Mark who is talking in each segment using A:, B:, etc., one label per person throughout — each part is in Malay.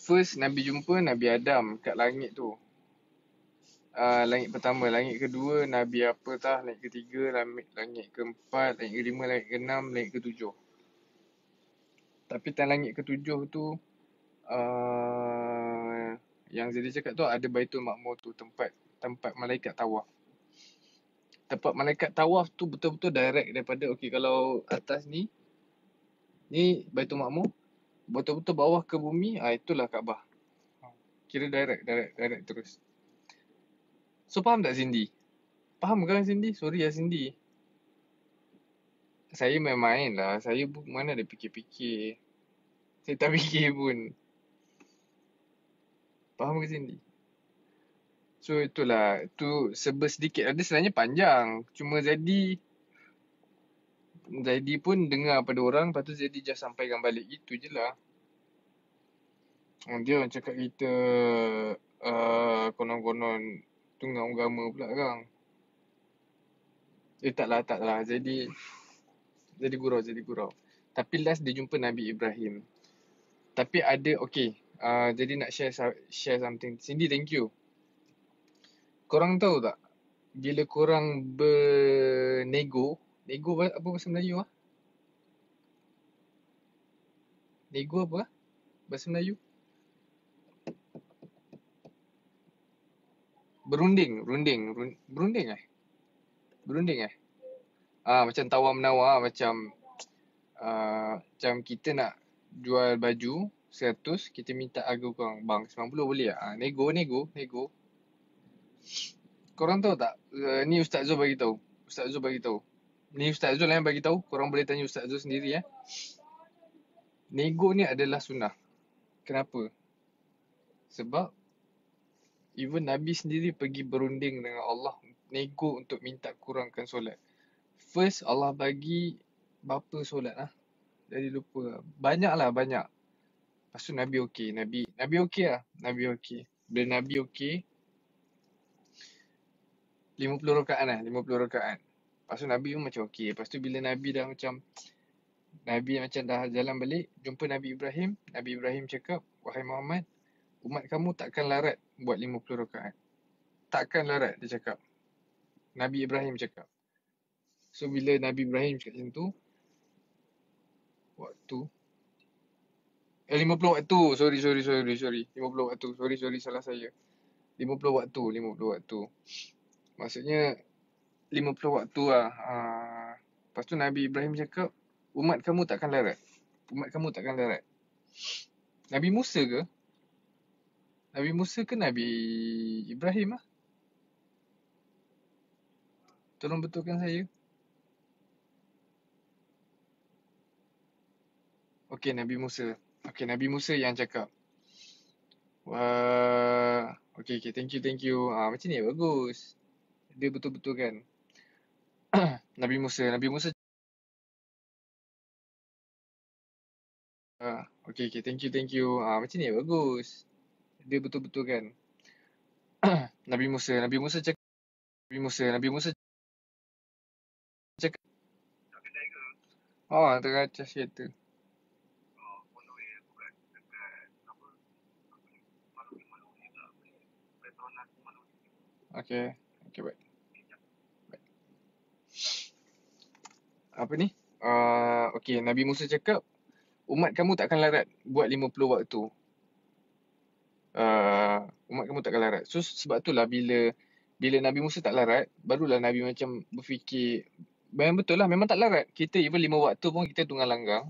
A: First Nabi jumpa Nabi Adam kat langit tu. Langit pertama, langit kedua Nabi apa tah, langit ketiga, langit keempat, langit kelima, langit keenam, langit ketujuh. Tapi langit ketujuh tu yang Zedi cakap tu ada Baitul Ma'mur tu, tempat malaikat tawaf. Tempat malaikat tawaf tu betul-betul direct daripada, okey, kalau atas ni Baitul Ma'mur, betul-betul bawah ke bumi, itulah Kaabah. Kira direct terus. So faham tak Cindy? Faham kan Cindy? Sorry ya Cindy. Saya main-main lah. Saya pun mana ada fikir-fikir. Saya tak fikir pun. Faham ke Cindy? So itulah. Itu sedikit. Ada sebenarnya panjang. Cuma Zaidi pun dengar pada orang. Lepas tu Zaidi just sampaikan balik. Itu je lah. Dia orang cakap kita konon-konon tunggang agama pula kan. Taklah. Jadi gurau. Tapi last dia jumpa Nabi Ibrahim. Tapi ada, okay. Jadi nak share something. Cindy, thank you. Korang tahu tak? Bila korang bernego apa bahasa Melayu ah? Nego apa? Bahasa Melayu? Berunding. Macam tawar-menawar, macam kita nak jual baju 100, kita minta harga korang, bang 90 boleh tak? Nego. Korang tahu tak? Ni Ustaz Zul bagi tahu. Ni Ustaz Zul yang bagi tahu. Korang boleh tanya Ustaz Zul sendiri ya. Nego ni adalah sunnah. Kenapa? Sebab even Nabi sendiri pergi berunding dengan Allah, nego untuk minta kurangkan solat. First Allah bagi berapa solat lah? Jadi lupa. Banyak. Lepas tu Nabi okey. Nabi okey lah. Bila Nabi okey, 50 rakaat lah. 50 rakaat. Lepas tu Nabi pun macam okey. Lepas tu bila Nabi dah jalan balik, jumpa Nabi Ibrahim. Nabi Ibrahim cakap, wahai Muhammad, umat kamu takkan larat buat 50 rakaat. Takkan larat, dia cakap. Nabi Ibrahim cakap. So bila Nabi Ibrahim cakap macam tu, 50 waktu. Sorry. 50 waktu. Sorry, salah saya. 50 waktu. Maksudnya 50 waktu lah. Lepas tu Nabi Ibrahim cakap, umat kamu takkan larat. Nabi Musa ke? Nabi Ibrahim lah? Tolong betulkan saya. Okey, Nabi Musa yang cakap. Wah, okey, thank you. Macam ni bagus. Dia betul-betul kan. Nabi Musa okey, thank you. Macam ni bagus. Dia betul-betul kan. Nabi Musa cakap. Teracas kereta. Okay, baik. Apa ni? Okay, Nabi Musa cakap, umat kamu takkan larat buat 50 waktu. Umat kamu takkan larat. So sebab itulah bila Nabi Musa tak larat, barulah Nabi macam berfikir, memang betul lah, memang tak larat. Kita even 5 waktu pun kita tunggang langgang.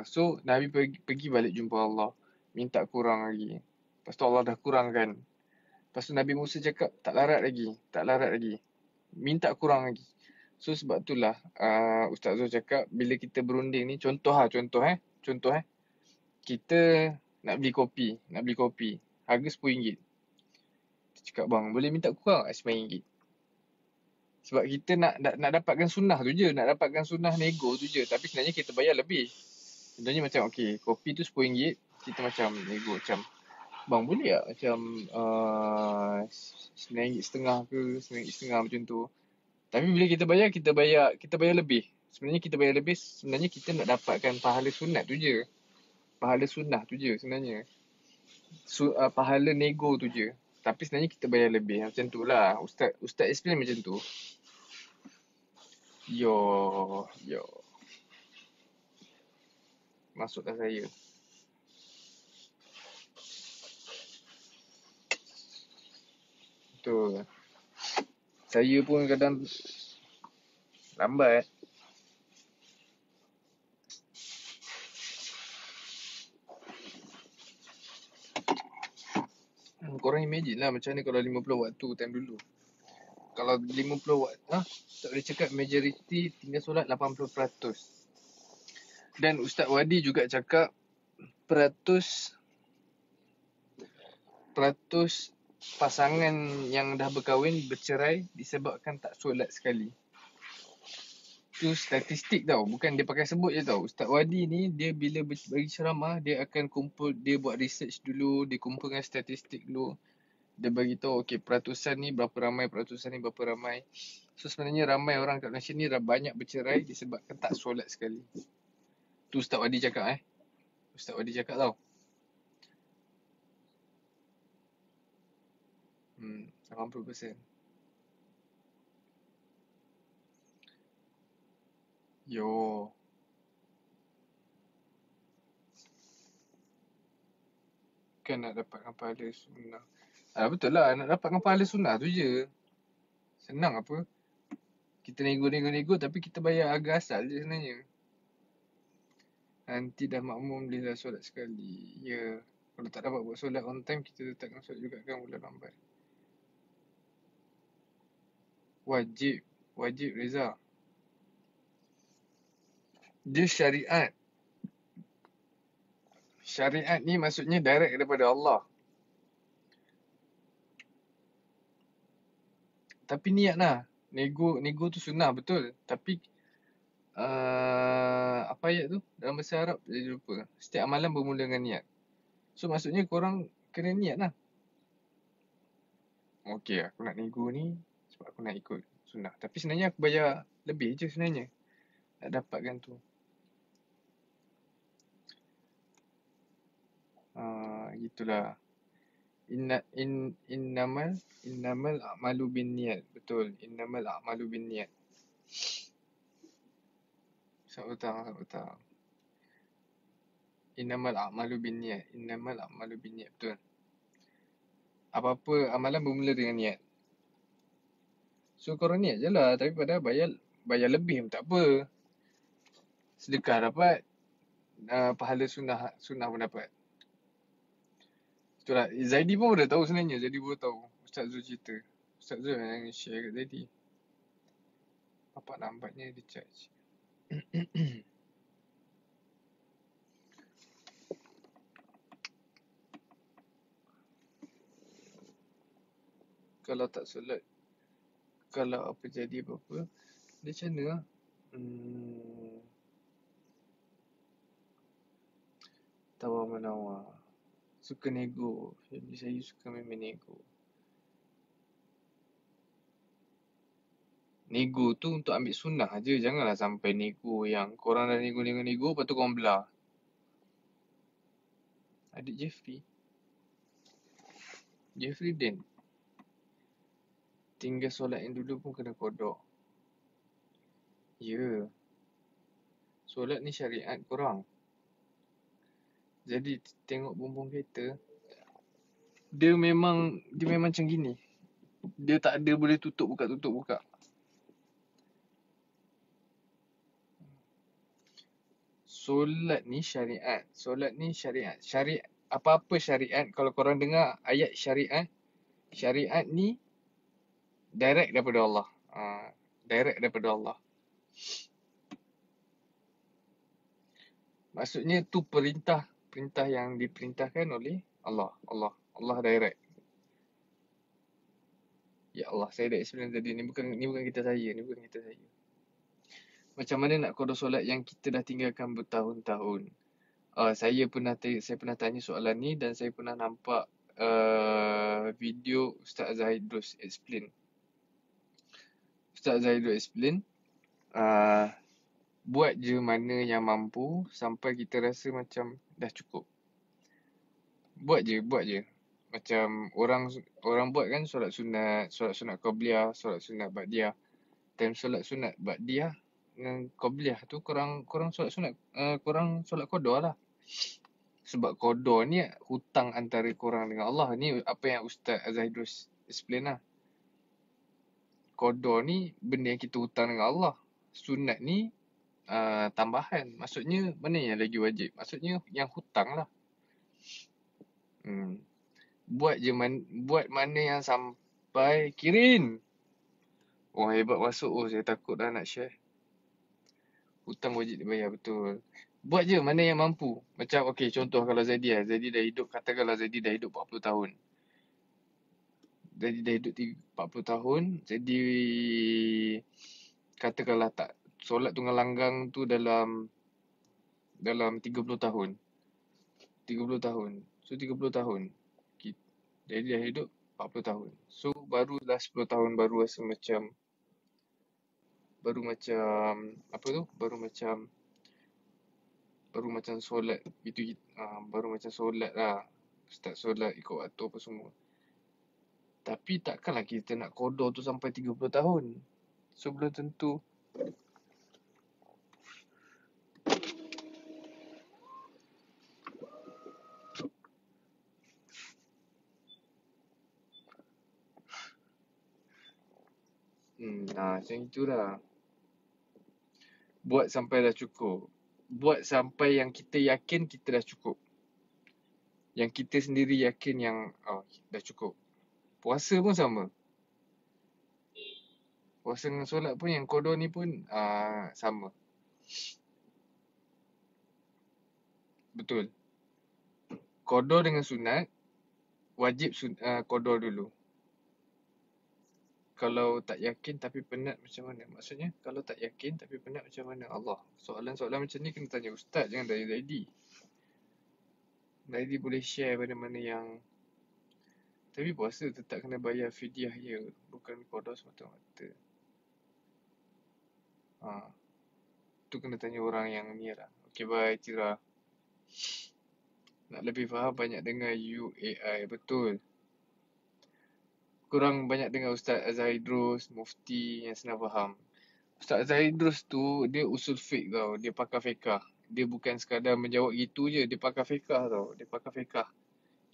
A: So Nabi pergi balik jumpa Allah, minta kurang lagi. Lepas tu Allah dah kurangkan. Lepas tu Nabi Musa cakap tak larat lagi. Minta kurang lagi. So sebab itulah Ustaz Zul cakap bila kita berunding ni, contoh. Kita nak beli kopi. Harga RM10. Kita cakap, bang boleh minta kurang RM9. Sebab kita nak dapatkan sunnah tu je. Nak dapatkan sunnah nego tu je. Tapi sebenarnya kita bayar lebih. Contohnya macam kopi tu RM10. Kita macam nego macam, bang boleh tak macam RM9.50 ke RM9.50 macam tu. Tapi bila kita bayar lebih. Sebenarnya kita bayar lebih, sebenarnya kita nak dapatkan pahala sunat tu je. Pahala sunnah tu je sebenarnya. Pahala nego tu je. Tapi sebenarnya kita bayar lebih. Macam tu lah. Ustaz explain macam tu. Yo. Masuklah saya. Betul. Saya pun kadang lambat. Korang imagine lah macam ni kalau 50 waktu time dulu. Kalau 50 waktu, tak boleh cakap majoriti tinggal solat 80%. Dan Ustaz Wadi juga cakap peratus pasangan yang dah berkahwin bercerai disebabkan tak solat sekali. Tu statistik tau, bukan dia pakai sebut je tau. Ustaz Wadi ni dia bila bagi ceramah dia akan kumpul, dia buat research dulu, dia kumpulkan statistik dulu. Dia bagi tahu okey peratusan ni berapa ramai, peratusan ni berapa ramai. So sebenarnya ramai orang kat Malaysia ni dah banyak bercerai disebabkan tak solat sekali. Tu Ustaz Wadi cakap Ustaz Wadi cakap tau. 80%. Yo. Kan nak dapatkan pahala sunnah. Betul lah, nak dapatkan pahala sunnah tu je. Senang apa. Kita nego tapi kita bayar harga asal je sebenarnya. Nanti dah makmum dia dah solat sekali. Ya. Kalau tak dapat buat solat on time, kita letakkan solat juga kan mula lambat. Wajib Reza. Dia syariat. Syariat ni maksudnya direct daripada Allah. Tapi niat lah. Nego tu sunnah betul. Tapi apa ayat tu? Dalam bahasa Arab saya lupa. Setiap amalan bermula dengan niat. So maksudnya korang kena niat lah. Okay, aku nak nego ni sebab aku nak ikut sunnah. Tapi sebenarnya aku bayar lebih je sebenarnya. Nak dapatkan tu. Gitulah. Innamal a'malu bin niat. Betul. Innamal a'malu bin niat. Selamat petang. Innamal a'malu bin niat. Betul. Apa-apa amalan bermula dengan niat. So korang niat je lah. Tapi padahal bayar lebih pun tak apa. Sedekah dapat. Pahala sunnah pun dapat. Itulah. Zaidi pun dah tahu sebenarnya. Zaidi pun tahu. Ustaz Zul cerita. Ustaz Zul yang share kat Zaidi. Bapak lambatnya dia charge. Kalau tak solat, kalau apa jadi apa-apa, dia macam mana lah? Tawar-menawar. Suka nego. Family saya suka main nego. Nego tu untuk ambil sunnah je. Janganlah sampai nego yang korang dah nego, lepas tu korang belah. Adik Jeffrey Den. Tinggal solat yang dulu pun kena kodok. Ya. Solat ni syariat korang. Jadi tengok bumbung kereta, dia memang macam gini. Dia tak ada boleh tutup buka. Solat ni syariat. Syariat apa-apa syariat, kalau korang dengar ayat syariat ni direct daripada Allah. Direct daripada Allah. Maksudnya tu perintah yang diperintahkan oleh Allah. Allah direct. Ya Allah, saya dah explain tadi. Ni bukan kita saya. Macam mana nak kodok solat yang kita dah tinggalkan bertahun-tahun? Saya pernah tanya soalan ni dan saya pernah nampak video Ustaz Zahidus explain. Ustaz Zahidus explain Buat je mana yang mampu sampai kita rasa macam dah cukup. Buat je. Macam orang orang buat kan solat sunat qabliyah, solat sunat ba'diyah. Time solat sunat ba'diyah dengan qabliyah tu korang solat sunat korang solat qada lah. Sebab qada ni hutang antara korang dengan Allah. Ni apa yang Ustaz Azahidrus explain lah. Qada ni benda yang kita hutang dengan Allah. Sunat ni tambahan. Maksudnya mana yang lagi wajib? Maksudnya yang hutang lah. Buat mana yang sampai Kirin. Oh hebat masuk. Oh saya takut dah nak share. Hutang wajib dibayar betul. Buat je mana yang mampu. Macam okey contoh kalau Zaidi lah. Zaidi dah hidup, katakanlah Zaidi dah hidup 40 tahun. Zaidi dah hidup 40 tahun. Jadi katakanlah tak solat tunggal langgang tu dalam 30 tahun. 30 tahun. So 30 tahun. Jadi dah hidup 40 tahun. So baru dah 10 tahun baru rasa macam apa tu? Baru macam solat gitu, baru macam solat lah. Start solat ikut waktu apa semua. Tapi takkanlah kita nak qada tu sampai 30 tahun. So belum tentu. Macam itulah. Buat sampai dah cukup. Buat sampai yang kita yakin kita dah cukup. Yang kita sendiri yakin yang dah cukup. Puasa pun sama. Puasa dengan solat pun yang qada ni pun sama. Betul. Qada dengan sunat wajib qada dulu. Kalau tak yakin tapi penat macam mana? Maksudnya kalau tak yakin tapi penat macam mana? Allah. Soalan-soalan macam ni kena tanya ustaz, jangan tanya Zaidi. Zaidi boleh share mana-mana yang. Tapi puasa tetap kena bayar fidyah je, bukan qada semata-mata. Tu kena tanya orang yang ni lah. Okay, bye Tira. Nak lebih faham banyak dengar UAI. Betul. Kurang banyak dengar Ustaz Azahidrus, Mufti yang senang faham. Ustaz Azahidrus tu dia usul fiqh tau. Dia pakar fiqh. Dia bukan sekadar menjawab gitu je. Dia pakar fiqh tau. Dia pakar fiqh.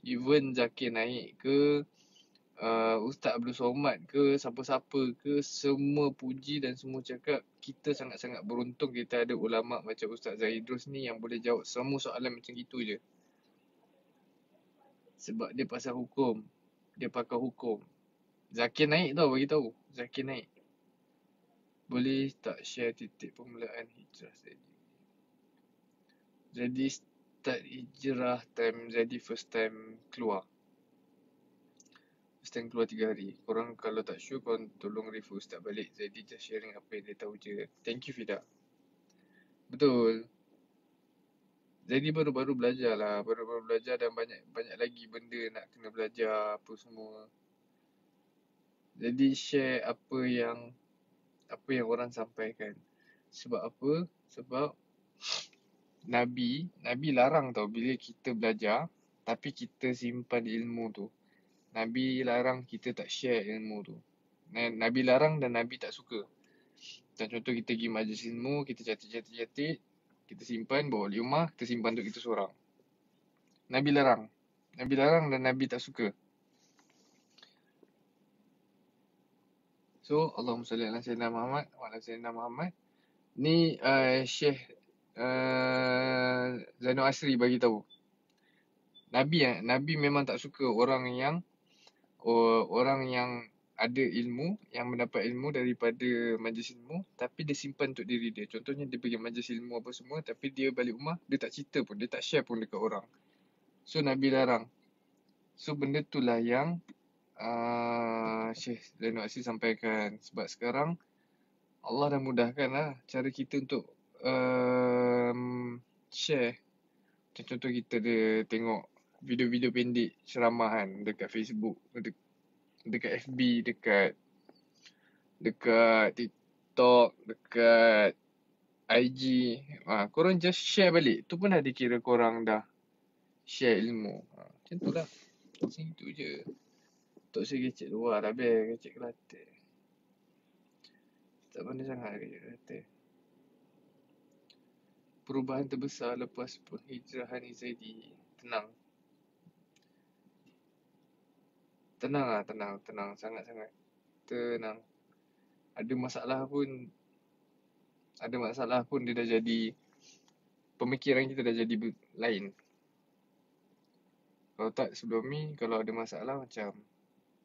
A: Even Zakir Naik ke Ustaz Abdul Somad ke siapa-siapa ke, semua puji dan semua cakap kita sangat-sangat beruntung kita ada ulama' macam Ustaz Zahidrus ni yang boleh jawab semua soalan macam gitu je. Sebab dia pasal hukum. Dia pakar hukum. Zakir Naik tau bagi tahu. Zakir Naik. Boleh tak share titik permulaan hijrah Zaidi? Jadi start hijrah time Zaidi first time keluar. First time keluar 3 hari. Korang kalau tak sure korang tolong refer Ustaz balik. Zaidi just sharing apa yang dia tahu je. Thank you Fida. Betul. Zaidi baru-baru belajar lah. Baru-baru belajar dan banyak lagi benda nak kena belajar apa semua. Jadi share apa yang orang sampaikan. Sebab apa? Sebab Nabi larang tau bila kita belajar tapi kita simpan ilmu tu. Nabi larang kita tak share ilmu tu. Nabi larang dan Nabi tak suka. Dan contoh kita pergi majlis ilmu, kita catat, kita simpan, bawa balik rumah, kita simpan untuk kita seorang. Nabi larang dan Nabi tak suka. So, Allahumma salli ala sayyidina Muhammad wa ala sayyidina Muhammad. Ni Syekh Zainul Asri bagi tahu. Nabi memang tak suka orang yang ada ilmu, yang mendapat ilmu daripada majlis ilmu tapi dia simpan untuk diri dia. Contohnya dia pergi majlis ilmu apa semua tapi dia balik rumah dia tak cerita pun, dia tak share pun dekat orang. So Nabi larang. So benda itulah yang Syekh Zainul Asri sampaikan. Sebab sekarang Allah dah mudahkan lah cara kita untuk share. Macam contoh kita dia tengok video-video pendek ceramahan dekat Facebook, dekat FB, dekat TikTok, dekat IG. Korang just share balik. Tu pun dah dikira korang dah share ilmu. Macam tu lah. Macam tu je. Tak usah kecek luar dah habis. Kecek Kelantan. Tak pandai sangat kecek Kelantan. Perubahan terbesar lepas penghijrahan Zaidi. Tenang. Tenang. Sangat-sangat. Tenang. Ada masalah pun dia dah jadi, pemikiran kita dah jadi lain. Kalau tak sebelum ni, kalau ada masalah macam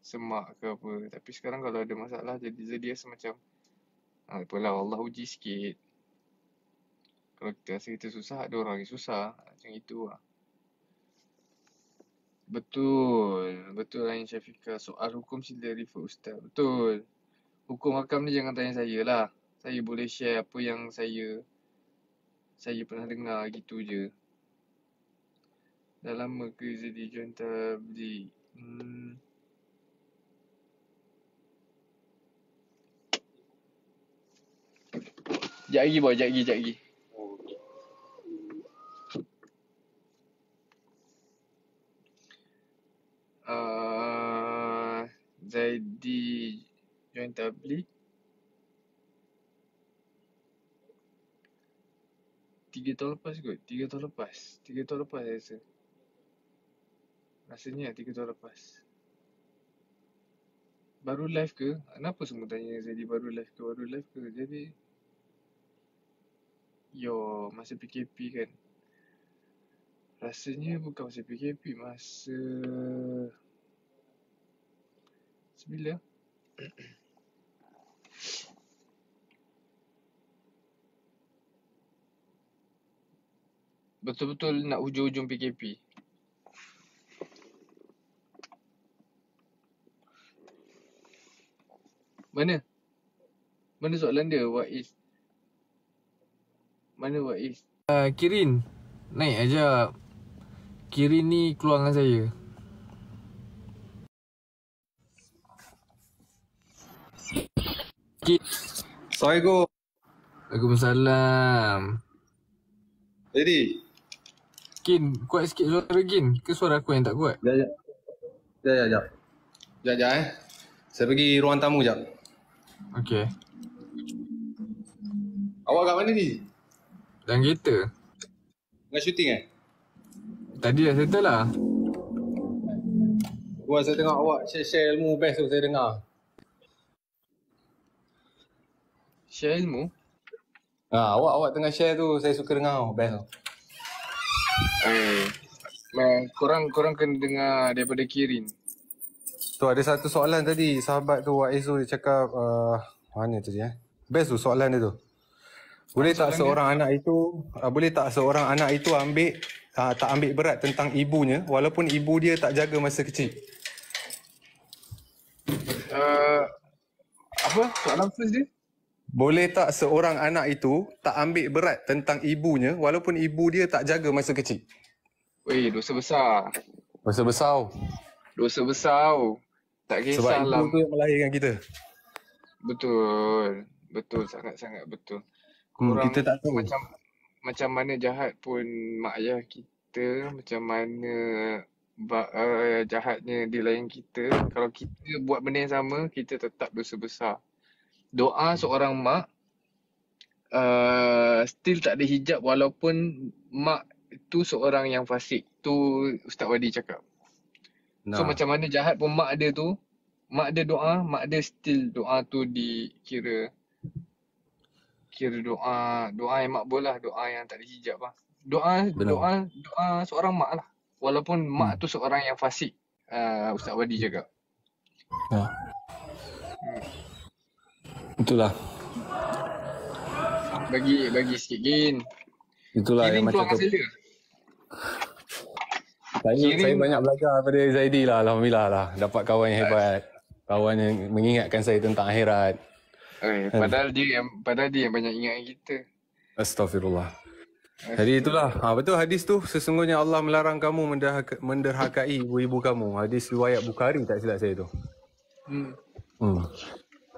A: semak ke apa. Tapi sekarang kalau ada masalah jadi rasa macam apalah, Allah uji sikit. Kalau kita rasa kita susah, ada orang yang susah. Macam itu lah. Betul lah yang Syafiqah. Soal hukum sila refer Ustaz. Betul. Hukum hakam ni jangan tanya saya lah. Saya boleh share apa yang saya pernah dengar gitu je. Dah lama ke jadi join tabligh? Sekejap lagi boy, sekejap lagi. Zaidi join tabligh 3 tahun lepas kot. 3 tahun lepas saya rasa. Rasanya 3 tahun lepas. Baru live ke? Kenapa semua tanya Zaidi baru live ke? Jadi masa PKP kan. Rasanya bukan masa PKP, masa sebila? Betul-betul nak hujung-hujung PKP. Mana soalan dia? What is? Kirin, naik aja. Kirin ni keluar dengan saya.
B: Assalamualaikum.
A: Waalaikumsalam.
B: Jadi,
A: Kin, kuat sikit suara Kin. Ke suara aku yang tak kuat?
B: Sekejap. Saya pergi ruang tamu sekejap.
A: Okay.
B: Awak kat mana ni?
A: Dalam kereta.
B: Tengah syuting
A: Tadi dah settle lah.
B: Buat saya tengok awak share ilmu best tu saya dengar.
A: Share ilmu?
B: Awak tengah share tu saya suka dengar best tu.
A: Korang kena dengar daripada Kirin.
B: Tu ada satu soalan tadi, sahabat tu Wak Izul dia cakap mana tadi best tu soalan dia tu. Boleh tak seorang anak itu tak ambil berat tentang ibunya walaupun ibu dia tak jaga masa kecil?
A: Apa? Soalan first dia?
B: Boleh tak seorang anak itu tak ambil berat tentang ibunya walaupun ibu dia tak jaga masa kecil?
A: Weh, dosa besar. Dosa besar. Tak kisahlah.
B: Sebab ibu tu yang melahirkan kita.
A: Betul. Sangat-sangat betul. Korang
B: kita tak tahu.
A: Macam mana jahat pun mak ayah kita, macam mana jahatnya dia layan kita. Kalau kita buat benda yang sama, kita tetap dosa besar. Doa seorang mak still tak ada hijab walaupun mak tu seorang yang fasik. Tu Ustaz Wadi cakap. So macam mana jahat pun mak dia tu, mak dia doa, mak dia still doa tu dikira doa yang makbul lah, doa yang tak ada hijab lah. Doa seorang mak lah. Walaupun mak tu seorang yang fasik, Ustaz Wadi cakap.
B: Itulah.
A: Bagi sikit Gin.
B: Itulah
A: Kirin
B: yang macam tu. Saya banyak belajar daripada Zaidi lah, alhamdulillah lah. Dapat kawan yang hebat. Kawan yang mengingatkan saya tentang akhirat.
A: Padahal dia yang banyak ingatkan kita.
B: Astaghfirullah. Jadi itulah, betul hadis tu, sesungguhnya Allah melarang kamu menderhakai ibu-ibu kamu. Hadis riwayat Bukhari tak silap saya tu.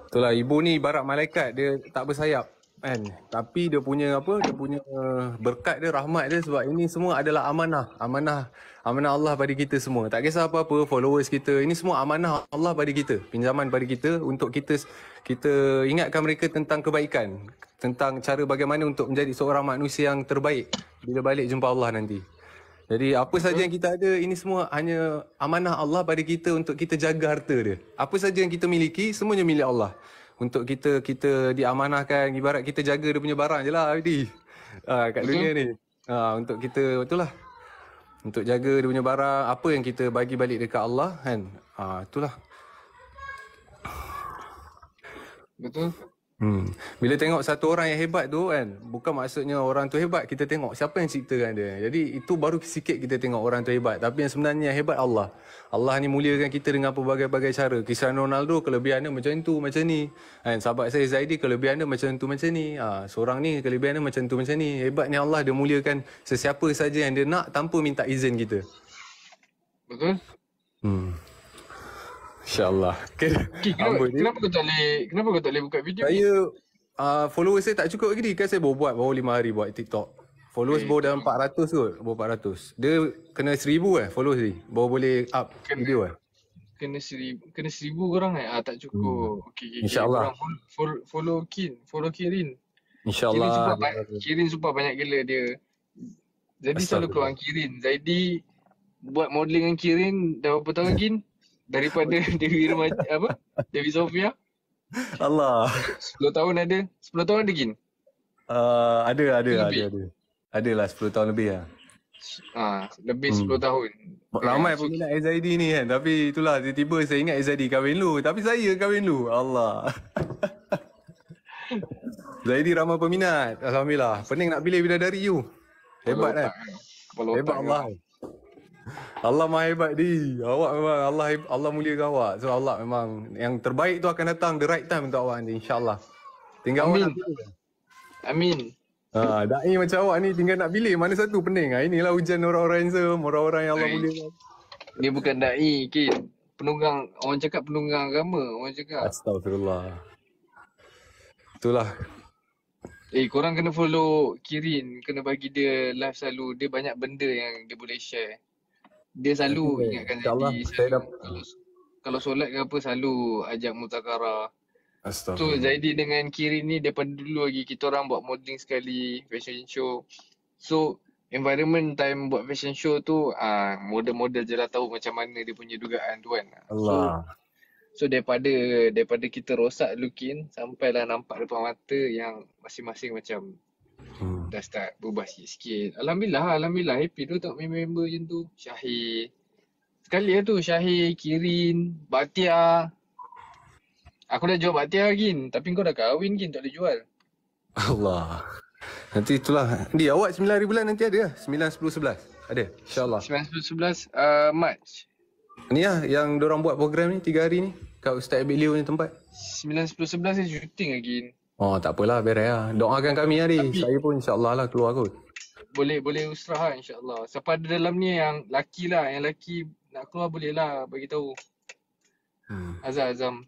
B: Itulah, ibu ni ibarat malaikat, dia tak bersayap. kan. Tapi dia punya apa? Dia punya berkat dia, rahmat dia sebab ini semua adalah amanah. Amanah Allah pada kita semua. Tak kisah apa-apa followers kita. Ini semua amanah Allah pada kita. Pinjaman pada kita untuk kita ingatkan mereka tentang kebaikan, tentang cara bagaimana untuk menjadi seorang manusia yang terbaik bila balik jumpa Allah nanti. Jadi apa saja yang kita ada, ini semua hanya amanah Allah pada kita untuk kita jaga harta dia. Apa saja yang kita miliki, semuanya milik Allah. Untuk kita diamanahkan, ibarat kita jaga dia punya barang je lah Aidi. Kat dunia ni. Untuk kita, betul lah. Untuk jaga dia punya barang, apa yang kita bagi balik dekat Allah kan. Itulah.
A: Betul.
B: Bila tengok satu orang yang hebat tu kan, bukan maksudnya orang tu hebat, kita tengok siapa yang ciptakan dia. Jadi itu baru sikit kita tengok orang tu hebat. Tapi yang sebenarnya yang hebat Allah. Allah ni muliakan kita dengan pelbagai-bagai cara. Cristiano Ronaldo kelebihan dia macam tu, macam ni. Kan, sahabat saya Zaidi kelebihan dia macam tu, macam ni. Seorang ni kelebihan dia macam tu, macam ni. Hebatnya Allah, dia muliakan sesiapa saja yang dia nak tanpa minta izin kita.
A: Betul.
B: InsyaAllah.
A: Kenapa kau tak boleh buka video?
B: Saya followers saya tak cukup lagi. Kan saya baru 5 hari buat TikTok. Followers baru dalam 400 kot. Baru 400. Dia kena 1000 followers ni. Baru boleh up video
A: Kena 1000 korang tak cukup. Okay.
B: InsyaAllah.
A: Follow Kirin.
B: InsyaAllah.
A: Kirin super banyak gila dia. Jadi selalu keluar Kirin. Zaidi buat modeling dengan Kirin dah berapa tahun Kin? Daripada Dewi Sofia.
B: Allah.
A: 10 tahun ada. 10 tahun ada Kin?
B: Ada. Adalah 10 tahun lebih lah.
A: Lebih 10 tahun.
B: Ramai peminat Zaidi ni kan. Tapi itulah tiba-tiba saya ingat Zaidi kahwin lu. Tapi saya kahwin lu. Allah. Zaidi ramai peminat. Alhamdulillah. Pening nak pilih bidadari you. Hebat kan? Hebat Allah. Allah maha hebat di. Awak memang Allah muliakan awak. So Allah memang yang terbaik tu akan datang the right time untuk awak ni, insya-Allah. Tinggal
A: Amin.
B: awak nak pilih.
A: Amin.
B: Dai macam awak ni tinggal nak pilih mana satu, pening. Inilah ujian orang-orang handsome, orang-orang yang Allah muliakan.
A: Dia bukan dai, Kin. Penunggang, orang cakap penunggang agama, orang cakap.
B: Astagfirullah. Itulah.
A: Korang kena follow Kirin, kena bagi dia live selalu. Dia banyak benda yang dia boleh share. Dia selalu ingatkan Zaidi. Kalau solat ke apa selalu ajak mutakara. So Zaidi dengan Kirin ni daripada dulu lagi kita orang buat modeling sekali, fashion show. So environment time buat fashion show tu model-model je lah tahu macam mana dia punya dugaan tu kan.
B: Allah.
A: So daripada kita rosak looking sampailah nampak depan mata yang masing-masing macam dah start berubah sikit-sikit. Alhamdulillah happy tu tengok member macam tu. Syahir. Sekali lah tu Syahir, Kirin, Batia. Aku dah jual Batia Kin, tapi kau dah kahwin Kin, tak boleh jual.
B: Allah. Nanti itulah. Di awak 9 hari bulan nanti ada lah. 9, 10, 11. Ada. InsyaAllah.
A: 9, 10, 11 March.
B: Ni lah yang diorang buat program ni 3 hari ni. Kat Ustaz Abid Leo ni tempat.
A: 9, 10, 11 ni syuting lagi.
B: Oh tak apalah, beres lah. Doakan kami hari. Saya pun insyaAllah lah keluar kot. Boleh
A: usrah lah insyaAllah. Siapa ada dalam ni yang laki lah. Yang laki nak keluar boleh lah bagi tahu. Azam.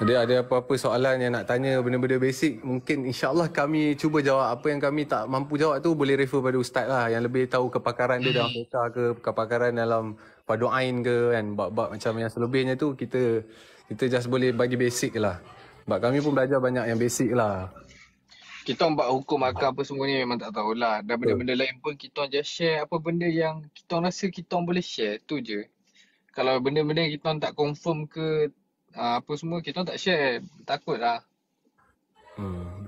B: Ada apa-apa soalan yang nak tanya, benda-benda basic, mungkin insyaAllah kami cuba jawab. Apa yang kami tak mampu jawab tu boleh refer pada Ustaz lah. Yang lebih tahu kepakaran dia dalam fiqah ke, kepakaran dalam padu'ain ke kan. Bab-bab macam yang selebihnya tu kita just boleh bagi basic lah. Sebab kami pun belajar banyak yang basic lah.
A: Kita orang buat hukum akal apa semua ni memang tak tahulah. Dan benda-benda lain pun kita orang just share apa benda yang kita orang rasa kita orang boleh share. Tu je. Kalau benda-benda yang kita orang tak confirm ke apa semua kita orang tak share. Takut lah.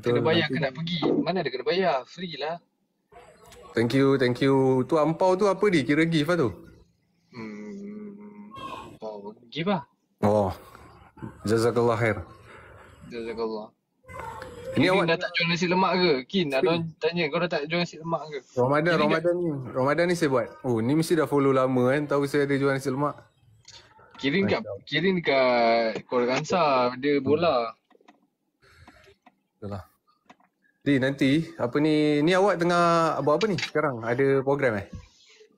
A: Kena bayar ke nak pergi? Mana ada kena bayar? Free lah.
B: Thank you. Tu ampau tu apa di? Kira gift lah tu?
A: Ampau. Gift lah.
B: Oh. Jazakallah khair.
A: Jazakallah.
B: Ini awak
A: dah tak jual nasi lemak ke? Kin, ada orang tanya kau dah tak jual nasi lemak ke?
B: Ramadan ni saya buat. Oh, ni mesti dah follow lama kan. Tahu saya ada jual nasi lemak.
A: Kirim kat Korgansa, dia bola.
B: Itulah. Di nanti apa ni awak tengah buat apa ni sekarang? Ada program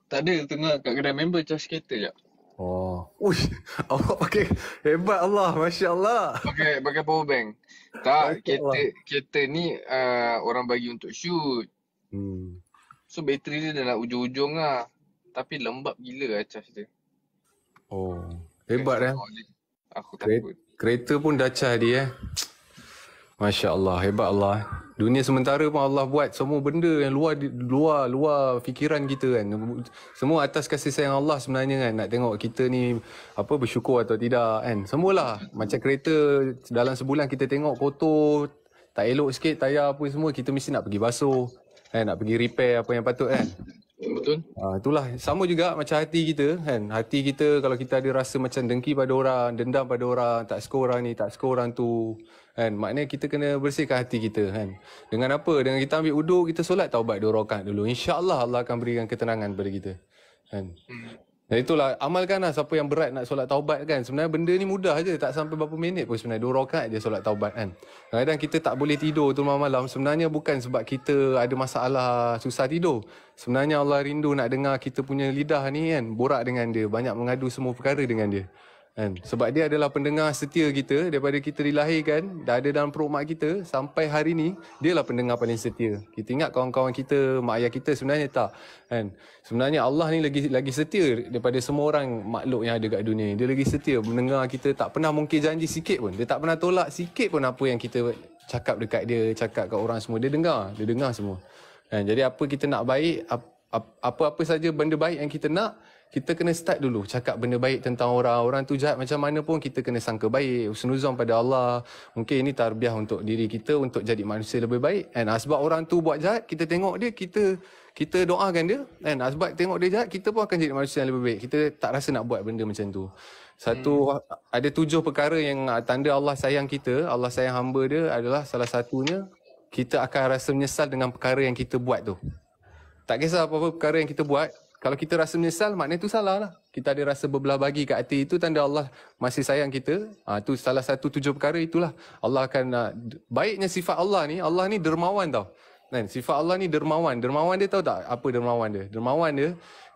A: Tak ada, tengah kat kedai member charge kereta je.
B: Oh. Uish, awak pakai hebat Allah, Masya Allah.
A: Pakai power bank. Tak,
B: Masya Allah.
A: kereta ni orang bagi untuk shoot.
B: Hmm.
A: So bateri dia dah nak ujung-ujung lah. Tapi lembab gila lah charge dia.
B: Oh, hebat eh.
A: Aku takut.
B: Kereta pun dah charge dia. Masya Allah, hebat Allah. Dunia sementara pun Allah buat semua benda yang luar fikiran kita kan. Semua atas kasih sayang Allah sebenarnya kan. Nak tengok kita ni apa bersyukur atau tidak kan. Semualah. Macam kereta dalam sebulan kita tengok kotor, tak elok sikit tayar apa semua, kita mesti nak pergi basuh. Nak pergi repair apa yang patut kan.
A: Betul?
B: Itulah sama juga macam hati kita kan. Hati kita kalau kita ada rasa macam dengki pada orang, dendam pada orang, tak suka orang ni, tak suka orang tu kan, maknanya kita kena bersihkan hati kita kan. Dengan apa? Dengan kita ambil uduk, kita solat taubat 2 rakaat dulu. InsyaAllah Allah akan berikan ketenangan pada kita kan. Dan itulah, amalkanlah siapa yang berat nak solat taubat kan. Sebenarnya benda ni mudah je, tak sampai berapa minit pun sebenarnya. 2 rakaat je solat taubat kan. Kadang-kadang kita tak boleh tidur tu malam-malam, sebenarnya bukan sebab kita ada masalah susah tidur. Sebenarnya Allah rindu nak dengar kita punya lidah ni kan, borak dengan dia, banyak mengadu semua perkara dengan dia kan. Sebab dia adalah pendengar setia kita daripada kita dilahirkan, dah ada dalam perut mak kita sampai hari ni, dia lah pendengar paling setia. Kita ingat kawan-kawan kita, mak ayah kita, sebenarnya tak kan. Sebenarnya Allah ni lagi setia daripada semua orang makhluk yang ada kat dunia ni. Dia lagi setia mendengar kita, tak pernah mungkir janji sikit pun. Dia tak pernah tolak sikit pun apa yang kita cakap dekat dia, cakap kat orang semua. Dia dengar semua kan. Jadi apa kita nak baik, apa-apa saja benda baik yang kita nak, kita kena start dulu cakap benda baik tentang orang. Orang tu jahat macam mana pun kita kena sangka baik, husnuzon pada Allah. Mungkin ini tarbiyah untuk diri kita untuk jadi manusia lebih baik kan. Sebab orang tu buat jahat, kita tengok dia, kita doakan dia kan. Sebab tengok dia jahat, kita pun akan jadi manusia yang lebih baik. Kita tak rasa nak buat benda macam tu. Ada 7 perkara yang tanda Allah sayang kita, Allah sayang hamba dia, adalah salah satunya kita akan rasa menyesal dengan perkara yang kita buat tu. Tak kisah apa-apa perkara yang kita buat, kalau kita rasa menyesal, maknanya tu salah lah. Kita ada rasa berbelah bagi kat hati, itu tanda Allah masih sayang kita. Tu salah satu 7 perkara itulah. Allah akan, baiknya sifat Allah ni dermawan tau. Kan? Sifat Allah ni dermawan. Dermawan dia tahu tak apa dermawan dia? Dermawan dia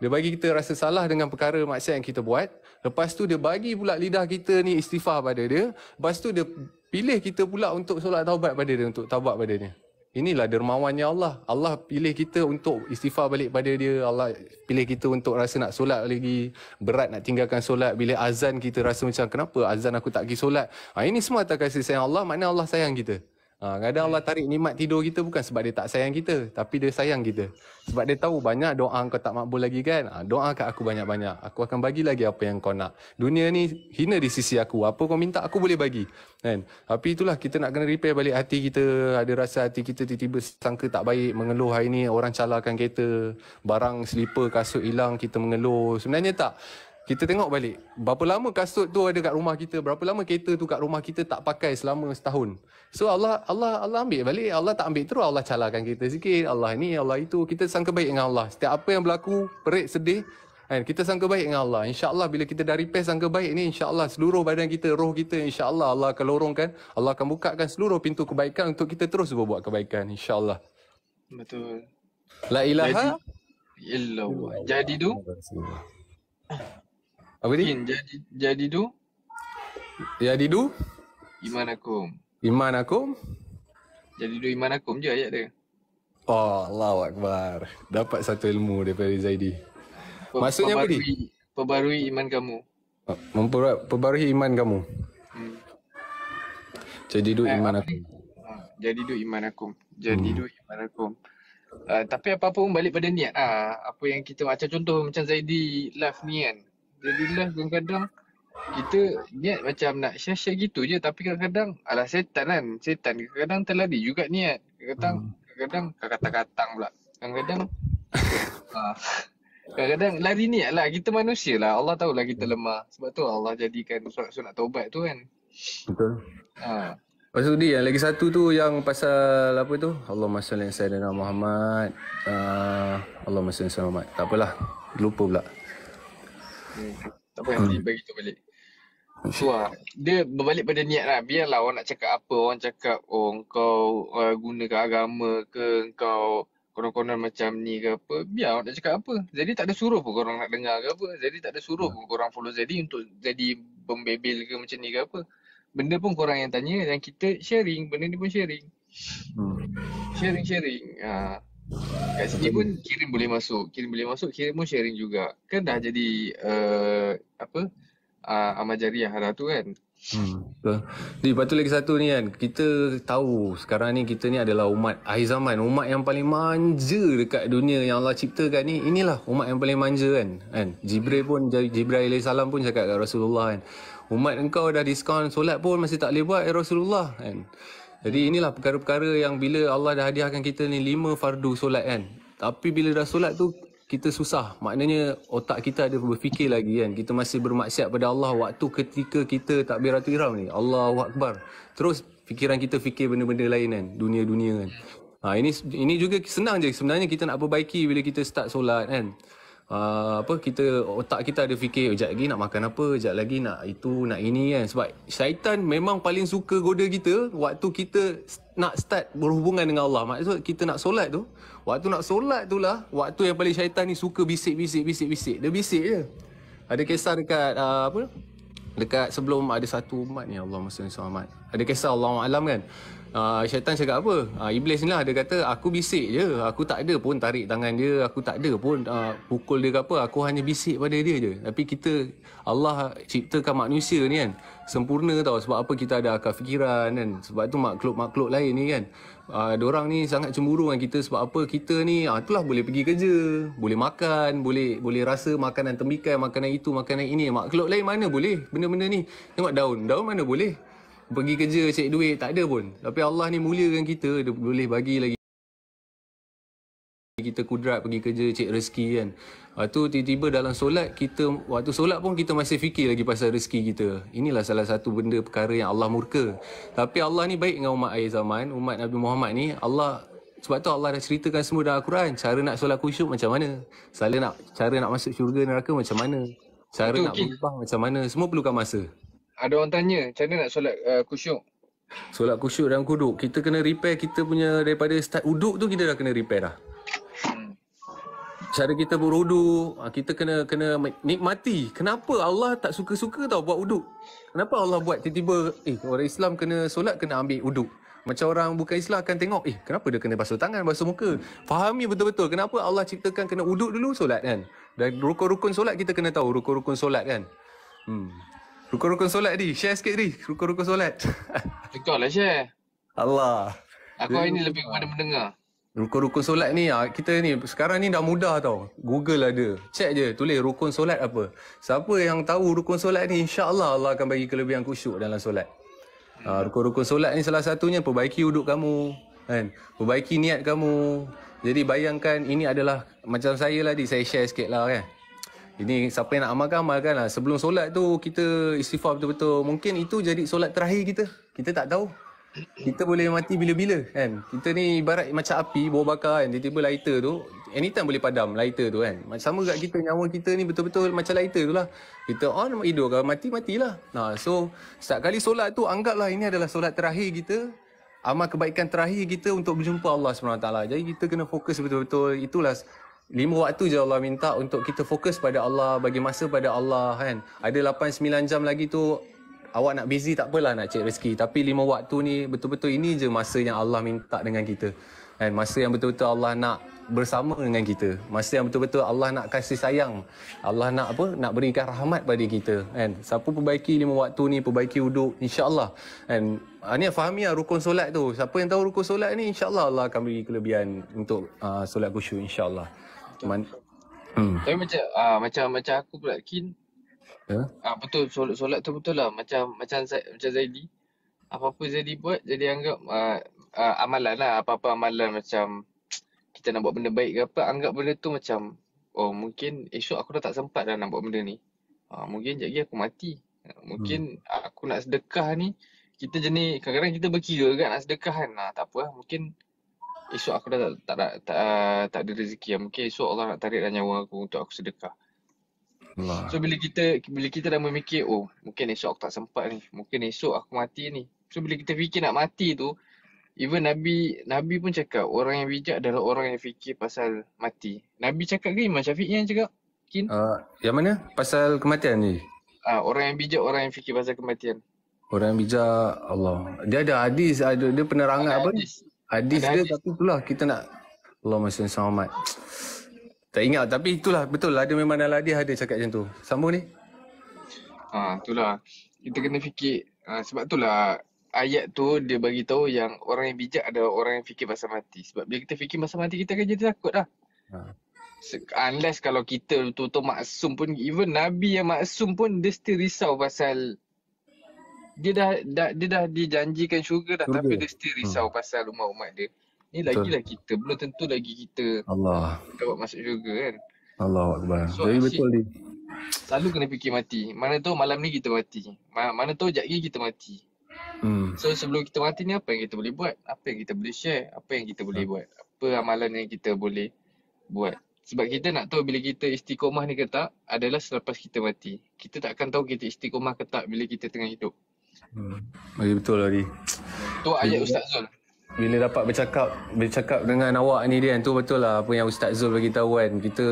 B: bagi kita rasa salah dengan perkara maksiat yang kita buat. Lepas tu dia bagi pula lidah kita ni istighfar pada dia. Lepas tu dia pilih kita pula untuk solat taubat pada dia, untuk taubat pada dia. Inilah dermawannya Allah. Allah pilih kita untuk istighfar balik pada dia. Allah pilih kita untuk rasa nak solat lagi. Berat nak tinggalkan solat. Bila azan kita rasa macam, kenapa azan aku tak pergi solat? Ini semua atas kasih sayang Allah. Maknanya Allah sayang kita. Kadang Allah tarik nikmat tidur kita bukan sebab dia tak sayang kita, tapi dia sayang kita. Sebab dia tahu banyak doa kau tak makbul lagi kan. Doa kat aku banyak-banyak. Aku akan bagi lagi apa yang kau nak. Dunia ni hina di sisi aku. Apa kau minta aku boleh bagi. Kan? Tapi itulah kita nak kena repair balik hati kita. Ada rasa hati kita tiba-tiba sangka tak baik. Mengeluh hari ni orang calahkan kereta. Barang slipper kasut hilang kita mengeluh. Sebenarnya tak. Kita tengok balik, berapa lama kasut tu ada kat rumah kita, berapa lama kereta tu kat rumah kita tak pakai selama setahun. So Allah ambil balik, Allah tak ambil terus, Allah calahkan kita sikit, Allah ni, Allah itu. Kita sangka baik dengan Allah. Setiap apa yang berlaku, perit, sedih, kan, kita sangka baik dengan Allah. InsyaAllah bila kita dah repair sangka baik ni, InsyaAllah seluruh badan kita, roh kita, InsyaAllah Allah akan lorongkan, Allah akan bukakan seluruh pintu kebaikan untuk kita terus berbuat kebaikan, InsyaAllah.
A: Betul.
B: La ilaha
A: illallah. Jadi tu?
B: Apa ni?
A: Jadi tu? Imanakum. Jadi tu imanakum je ayat dia.
B: Oh, Allahu Akbar. Dapat satu ilmu daripada Zaidi. Maksudnya apa ni?
A: Perbarui iman kamu.
B: Perbarui iman kamu. Jadi tu imanakum.
A: Jadi tu imanakum. Tapi apa-apa pun balik pada niat. Apa yang kita macam contoh macam Zaidi live ni kan. Jadi live kadang-kadang kita niat macam nak share-share gitu je, tapi kadang-kadang alah setan kan. Setan kadang-kadang terlari juga niat. Kadang-kadang kata-katang pula. Kadang-kadang lari niat lah. Kita manusia lah. Allah tahulah kita lemah. Sebab tu Allah jadikan sunat taubat tu kan.
B: Betul. Lepas tu yang lagi satu tu yang pasal apa tu? Allahumma salli ala sayyidina Muhammad. Allahumma salli ala Muhammad. Tak apalah. Lupa pula.
A: Tak apa, nanti bagi tu balik. So dia berbalik pada niat lah. Biarlah orang nak cakap apa. Orang cakap, oh kau gunakan agama ke, kau konon-konon macam ni ke apa, biar nak cakap apa. Jadi tak ada suruh pun korang nak dengar ke apa. Jadi tak ada suruh pun korang follow Zedi untuk jadi pembebel ke macam ni ke apa. Benda pun korang yang tanya dan kita sharing, benda ni pun sharing. Sharing-sharing. Kat sini pun kirim boleh masuk, kirim pun sharing juga. Kan dah jadi amal jariah dah tu kan.
C: Betul. Jadi lepas tu lagi satu ni kan, kita tahu sekarang ni kita ni adalah umat akhir zaman, umat yang paling manja dekat dunia yang Allah ciptakan ni. Inilah umat yang paling manja kan. Jibril AS pun cakap kat Rasulullah kan, umat engkau dah diskaun solat pun masih tak boleh buat Rasulullah kan. Jadi inilah perkara-perkara yang bila Allah dah hadiahkan kita ni 5 fardu solat kan. Tapi bila dah solat tu kita susah. Maknanya otak kita ada berfikir lagi kan. Kita masih bermaksiat pada Allah waktu ketika kita takbiratul ihram ni. Allahu Akbar. Terus fikiran kita fikir benda-benda lain kan. Dunia-dunia kan. Ini juga senang je sebenarnya kita nak perbaiki bila kita start solat kan. Otak kita ada fikir, sekejap lagi nak makan apa, sekejap lagi nak itu, nak ini kan. Sebab syaitan memang paling suka goda kita waktu kita nak start berhubungan dengan Allah. Maksud kita nak solat tu, waktu nak solat tu lah waktu yang paling syaitan ni suka bisik. Dia bisik je. Ada kisah dekat dekat sebelum ada satu umat ni, Allahumma salli alaihi. Ada kisah Allahu alam kan. Syaitan cakap apa? Iblis ni lah, dia kata aku bisik je, aku tak ada pun tarik tangan dia, aku tak ada pun pukul dia ke apa, aku hanya bisik pada dia je. Tapi Allah ciptakan manusia ni kan sempurna tau. Sebab apa? Kita ada akal fikiran kan. Sebab tu makhluk-makhluk lain ni kan, diorang ni sangat cemburu dengan kita. Sebab apa? Kita ni itulah boleh pergi kerja, boleh makan, boleh rasa makanan tembikai, makanan itu, makanan ini. Makhluk lain mana boleh benda-benda ni. Tengok daun mana boleh pergi kerja cari duit, tak ada pun. Tapi Allah ni muliakan kita, dia boleh bagi lagi kita kudrat pergi kerja cari rezeki kan. Waktu tiba-tiba dalam solat waktu solat pun kita masih fikir lagi pasal rezeki kita. Inilah salah satu benda perkara yang Allah murka. Tapi Allah ni baik dengan umat akhir zaman, umat Nabi Muhammad ni. Sebab tu Allah dah ceritakan semua dalam Al-Quran. Cara nak solat khusyuk macam mana, cara nak masuk syurga neraka macam mana, cara nak berubah macam mana, semua perlukan masa.
A: Ada orang tanya, macam mana nak solat khusyuk?
C: Solat khusyuk dan kuduk, kita kena repair kita punya daripada start uduk tu, kita dah kena repair dah. Cara kita beruduk, kita kena nikmati. Kenapa Allah tak suka-suka tau buat uduk? Kenapa Allah buat tiba-tiba orang Islam kena solat kena ambil uduk? Macam orang bukan Islam akan tengok, kenapa dia kena basuh tangan, basuh muka? Fahami betul-betul kenapa Allah ciptakan kena uduk dulu solat kan. Dan rukun-rukun solat kita kena tahu, rukun-rukun solat kan. Rukun-rukun solat share sikit rukun-rukun solat.
A: Kau lah share.
C: Allah.
A: Aku hari ni lebih kepada mendengar.
C: Rukun-rukun solat ni, kita ni sekarang ni dah mudah tau. Google ada. Check je, tulis rukun solat apa. Siapa yang tahu rukun solat ni, insya-Allah Allah akan bagi kelebihan khusyuk dalam solat. Rukun-rukun solat ni salah satunya perbaiki uduk kamu kan. Perbaiki niat kamu. Jadi bayangkan ini adalah macam saya lah saya share sikit lah kan. Ini siapa yang nak amalkan lah. Sebelum solat tu kita istighfar betul-betul. Mungkin itu jadi solat terakhir kita. Kita tak tahu. Kita boleh mati bila-bila kan. Kita ni ibarat macam api bawa bakar kan. Tiba-tiba lighter tu anytime boleh padam lighter tu kan. Sama kat kita, nyawa kita ni betul-betul macam lighter tu lah. Kita on hidup, kalau matilah. So setiap kali solat tu anggaplah ini adalah solat terakhir kita. Amal kebaikan terakhir kita untuk berjumpa Allah SWT. Jadi kita kena fokus betul-betul. Itulah 5 waktu je Allah minta untuk kita fokus pada Allah, bagi masa pada Allah kan. Ada 8-9 jam lagi tu awak nak busy tak apalah nak cek rezeki. Tapi 5 waktu ni betul-betul ini je masa yang Allah minta dengan kita kan. Masa yang betul-betul Allah nak bersama dengan kita. Masa yang betul-betul Allah nak kasih sayang. Allah nak nak berikan rahmat pada kita kan. Siapa perbaiki 5 waktu ni, perbaiki uduk, insya-Allah kan. Ni fahami lah rukun solat tu. Siapa yang tahu rukun solat ni, insya-Allah Allah akan beri kelebihan untuk solat khusyuk, insya-Allah.
A: Tapi macam aku pula Kin. Betul, solat tu betul lah. Macam Zaidi. Apa-apa Zaidi buat, jadi anggap amalan lah. Apa-apa amalan macam kita nak buat benda baik ke apa, anggap benda tu macam mungkin esok aku dah tak sempat dah nak buat benda ni. Mungkin sekejap lagi aku mati. Mungkin aku nak sedekah ni, kita jenis kadang-kadang kita berkira kan nak sedekah kan. Tak apa lah, mungkin esok aku dah tak ada rezeki. Mungkin esok Allah nak tarik dah nyawa aku untuk aku sedekah. Allah. So bila kita dah memikir, mungkin esok aku tak sempat ni, mungkin esok aku mati ni. So bila kita fikir nak mati tu, Even Nabi pun cakap orang yang bijak adalah orang yang fikir pasal mati. Nabi cakap ke Imam Syafi'i yang cakap? Kin?
C: Yang mana? Pasal kematian ni?
A: Orang yang bijak, orang yang fikir pasal kematian.
C: Orang yang bijak, Allah. Dia ada hadis, dia penerangan apa? Hadis
A: Ada
C: dia,
A: hadis.
C: tapi itulah kita nak Allahumma salli Muhammad. Tak ingat, tapi itulah betul. Ada memang dalam hadis ada cakap macam tu. Sambung ni.
A: Itulah. Kita kena fikir. Sebab itulah ayat tu dia bagi tahu yang orang yang bijak adalah orang yang fikir pasal mati. Sebab bila kita fikir pasal mati, kita akan jadi takut lah. Unless kalau kita betul-betul maksum pun, even Nabi yang maksum pun dia still risau pasal dia dah dijanjikan syurga dah, tapi dia still risau pasal umat-umat dia. Ni lagilah kita, belum tentu lagi kita
C: Allah.
A: dapat masuk syurga kan.
C: Allahu Akbar.
A: So,
C: Jadi betul ni.
A: Selalu kena fikir mati. Mana tahu malam ni kita mati. Mana tahu sekejap lagi kita mati. So sebelum kita mati ni apa yang kita boleh buat? Apa yang kita boleh share? Apa yang kita boleh buat? Apa amalan yang kita boleh buat? Sebab kita nak tahu bila kita istiqomah ni ke tak adalah selepas kita mati. Kita tak akan tahu kita istiqomah ke tak bila kita tengah hidup.
C: Betul lah ni.
A: Tu ayat Ustaz Zul.
C: Bila dapat bercakap dengan awak ni Dian, tu betul lah apa yang Ustaz Zul bagi tahu kan. Kita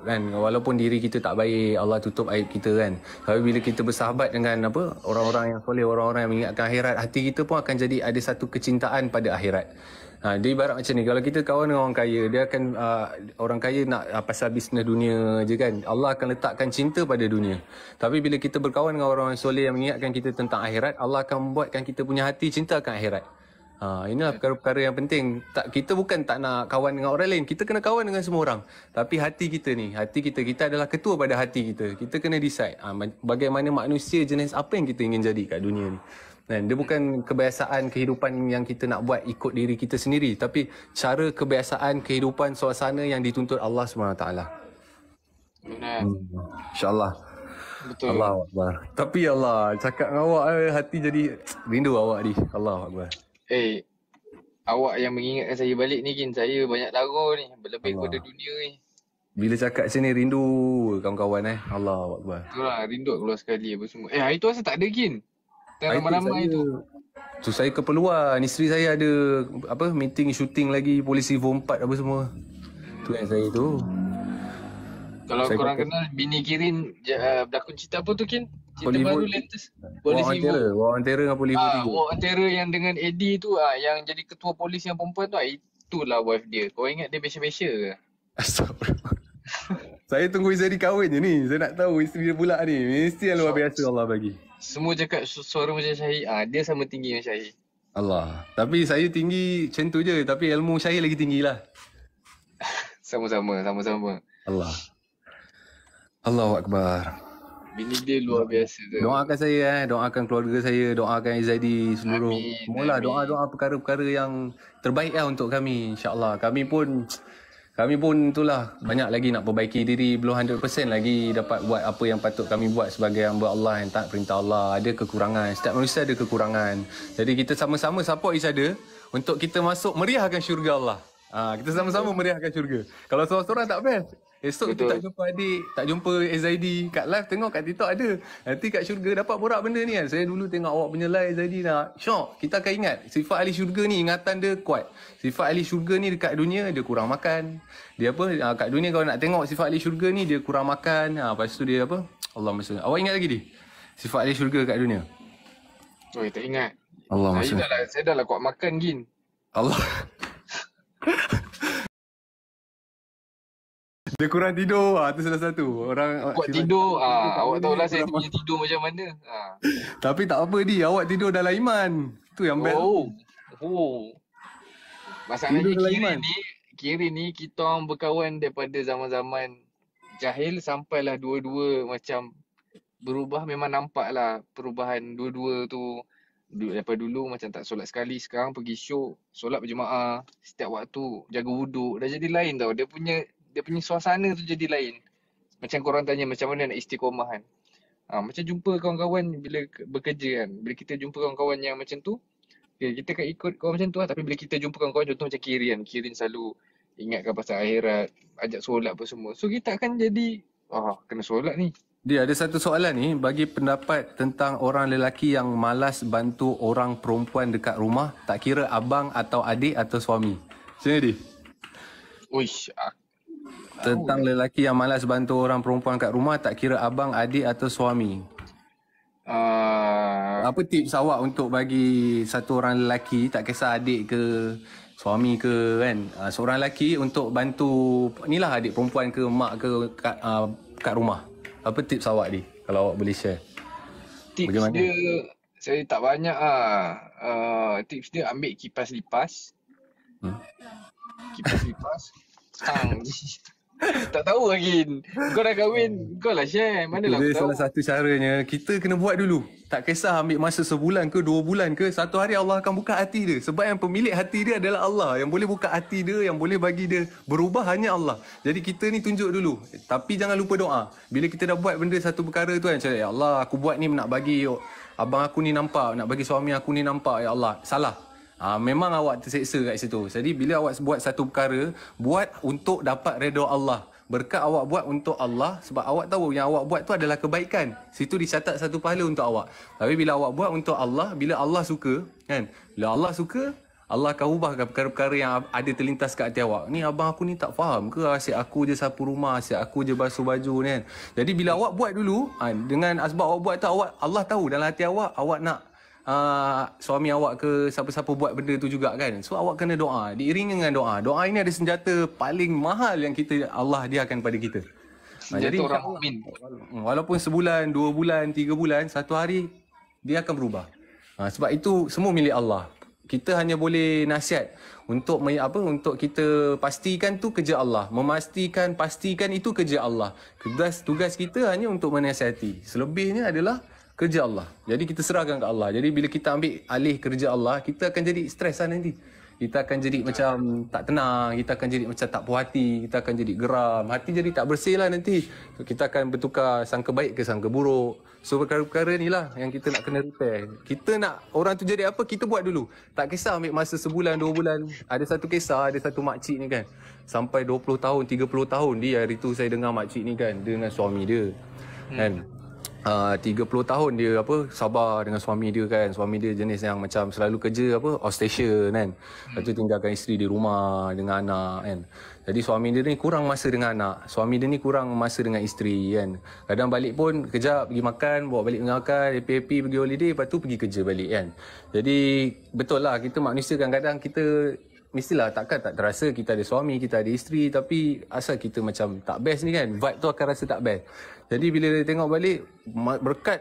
C: kan walaupun diri kita tak baik, Allah tutup aib kita kan. Tapi bila kita bersahabat dengan apa orang-orang yang soleh, orang-orang yang mengingatkan akhirat, hati kita pun akan jadi ada satu kecintaan pada akhirat. Dia ibarat macam ni, kalau kita kawan dengan orang kaya, dia akan orang kaya nak pasal bisnes dunia je kan. Allah akan letakkan cinta pada dunia. Tapi bila kita berkawan dengan orang-orang soleh yang mengingatkan kita tentang akhirat, Allah akan membuatkan kita punya hati cinta akan akhirat. Inilah perkara-perkara yang penting. Kita bukan tak nak kawan dengan orang lain. Kita kena kawan dengan semua orang. Tapi hati kita ni, kita adalah ketua pada hati kita. Kita kena decide bagaimana manusia jenis apa yang kita ingin jadi kat dunia ni. Dan dia bukan kebiasaan kehidupan yang kita nak buat ikut diri kita sendiri. Tapi cara kebiasaan kehidupan suasana yang dituntut Allah SWT.
A: Benar.
C: InsyaAllah.
A: Betul.
C: Allah Akbar. Tapi Allah, cakap dengan awak hati jadi rindu awak ni. Allah Akbar.
A: Awak yang mengingatkan saya balik ni Kin. Saya banyak lara ni. Berlebih pada dunia ni.
C: Bila cakap sini rindu kawan-kawan Allah Akbar.
A: Itulah rindu keluar sekali apa semua. Hari tu asal tak ada Kin. Tak ramai-ramai tu.
C: So saya keperluan. Isteri saya ada meeting shooting lagi Polisi Form 4 apa semua. Tu yang saya tu.
A: Kalau saya korang kenal bini Kirin berlakon cerita apa tu Kin? Cerita baru latest. Polisi
C: War on Terror dengan Polisi 3.
A: War on Terror yang dengan Eddie tu yang jadi ketua polis yang perempuan tu itulah wife dia. Kau ingat dia besya-besya ke?
C: Astagfirullah. Saya tunggu isteri kahwin je ni. Saya nak tahu isteri dia pula ni. Mesti yang luar biasa Allah bagi.
A: Semua cakap suara macam Syahir. Dia sama tinggi dengan Syahir.
C: Allah. Tapi saya tinggi macam tu je. Tapi ilmu Syahir lagi tinggi lah.
A: Sama-sama.
C: Allah. Allahu Akbar.
A: Bini dia luar biasa tu.
C: Doakan saya doakan keluarga saya, doakan Izadi seluruh. Semualah doa-doa perkara-perkara yang terbaik lah untuk kami insya-Allah. Kami pun itulah banyak lagi nak perbaiki diri, belum 100% lagi dapat buat apa yang patut kami buat sebagai hamba Allah yang taat perintah Allah. Ada kekurangan, setiap manusia ada kekurangan. Jadi kita sama-sama support each other untuk kita masuk meriahkan syurga Allah. Kita sama-sama meriahkan syurga. Kalau seorang-seorang tak best. Esok kita tak jumpa adik, tak jumpa Zaidi kat live, tengok kat TikTok ada. Nanti kat syurga dapat borak benda ni kan. Saya dulu tengok awak punya live Zaidi nak syok. Kita akan ingat sifat ahli syurga ni, ingatan dia kuat. Sifat ahli syurga ni dekat dunia dia kurang makan. Dia kat dunia kalau nak tengok sifat ahli syurga ni dia kurang makan. Lepas tu dia Allah maksudnya. Awak ingat lagi dia? Sifat ahli syurga kat dunia.
A: Tak ingat.
C: Allah maksudnya.
A: Saya dah lah kuat makan Gin.
C: Allah. Dia kurang tidur, tu salah satu. Orang
A: kuat tidur, awak tahulah saya punya tidur macam mana.
C: Tapi tak apa awak tidur dalam iman. Tu yang best.
A: Masalahnya Kirin ni kita orang berkawan daripada zaman-zaman jahil sampailah dua-dua macam berubah. Memang nampak lah perubahan dua-dua tu. Daripada dulu macam tak solat sekali, sekarang pergi syok, solat berjemaah setiap waktu, jaga wuduk. Dah jadi lain tau. Dia punya suasana tu jadi lain. Macam korang tanya macam mana nak istiqomah kan. Macam jumpa kawan-kawan bila bekerja kan. Bila kita jumpa kawan-kawan yang macam tu, kita kan ikut kawan macam tu lah. Tapi bila kita jumpa kawan-kawan contoh macam Kirin selalu ingatkan pasal akhirat, ajak solat apa semua. So kita akan jadi, kena solat ni.
C: Dia ada satu soalan ni, bagi pendapat tentang orang lelaki yang malas bantu orang perempuan dekat rumah, tak kira abang atau adik atau suami. Macam mana dia?
A: Uish,
C: Tentang lelaki yang malas bantu orang perempuan kat rumah, tak kira abang, adik atau suami. Apa tips awak untuk bagi satu orang lelaki, tak kisah adik ke suami ke kan, seorang lelaki untuk bantu ni lah adik perempuan ke mak ke kat rumah. Apa tips awak ni kalau awak boleh share?
A: tips
C: Bagaimana?
A: dia, saya tak banyak tips dia ambil kipas lipas. Kipas lipas. Tak tahu lagi. Kau dah kahwin, kau lah share. Manalah aku
C: Itu dia
A: tahu.
C: salah satu caranya. Kita kena buat dulu. Tak kisah ambil masa sebulan ke 2 bulan ke, satu hari Allah akan buka hati dia. Sebab yang pemilik hati dia adalah Allah. Yang boleh buka hati dia, yang boleh bagi dia berubah hanya Allah. Jadi kita ni tunjuk dulu. Tapi jangan lupa doa. Bila kita dah buat benda satu perkara tu kan, macam ya Allah aku buat ni nak bagi abang aku ni nampak, nak bagi suami aku ni nampak, ya Allah. Salah. Memang awak terseksa kat situ. Jadi bila awak buat satu perkara, buat untuk dapat redha Allah. Berkat awak buat untuk Allah, sebab awak tahu yang awak buat tu adalah kebaikan. Situ dicatat satu pahala untuk awak. Tapi bila awak buat untuk Allah, bila Allah suka, kan? Bila Allah suka, Allah akan ubahkan perkara-perkara yang ada terlintas kat hati awak. Ni abang aku ni tak faham ke? Asyik aku je sapu rumah, asyik aku je basuh baju ni kan. Jadi bila awak buat dulu, dengan asbab awak buat tu, Allah tahu dalam hati awak nak suami awak ke siapa-siapa buat benda tu juga kan. So awak kena doa, diiringi dengan doa. Doa ini ada senjata paling mahal yang Allah hadiahkan pada kita.
A: Jadi orang mukmin.
C: Walaupun sebulan, 2 bulan, 3 bulan, satu hari dia akan berubah. Sebab itu semua milik Allah. Kita hanya boleh nasihat untuk untuk kita pastikan tu kerja Allah. Pastikan itu kerja Allah. Tugas kita hanya untuk menasihati. Selebihnya adalah kerja Allah. Jadi kita serahkan ke Allah. Jadi bila kita ambil alih kerja Allah, kita akan jadi stres lah nanti. Kita akan jadi macam tak tenang, kita akan jadi macam tak puas hati, kita akan jadi geram, hati jadi tak bersih lah nanti. So, kita akan bertukar sangka baik ke sangka buruk. So perkara-perkara ni lah yang kita nak kena repair. Kita nak orang tu jadi apa, kita buat dulu. Tak kisah ambil masa sebulan, 2 bulan. Ada satu kisah, ada satu makcik ni kan, sampai 20 tahun, 30 tahun dia hari tu saya dengar makcik ni kan, dengan suami dia kan. 30 tahun dia sabar dengan suami dia kan. Suami dia jenis yang macam selalu kerja outstation kan. Lepas tu tinggalkan isteri di rumah dengan anak kan. Jadi suami dia ni kurang masa dengan anak. Suami dia ni kurang masa dengan isteri kan. Kadang balik pun kejap pergi makan, bawa balik makan, happy-happy pergi holiday, lepas tu pergi kerja balik kan. Jadi betul lah, kita manusia kadang-kadang kita mestilah takkan tak terasa kita ada suami, kita ada isteri, tapi asal kita macam tak best ni kan, vibe tu akan rasa tak best. Jadi bila dia tengok balik, berkat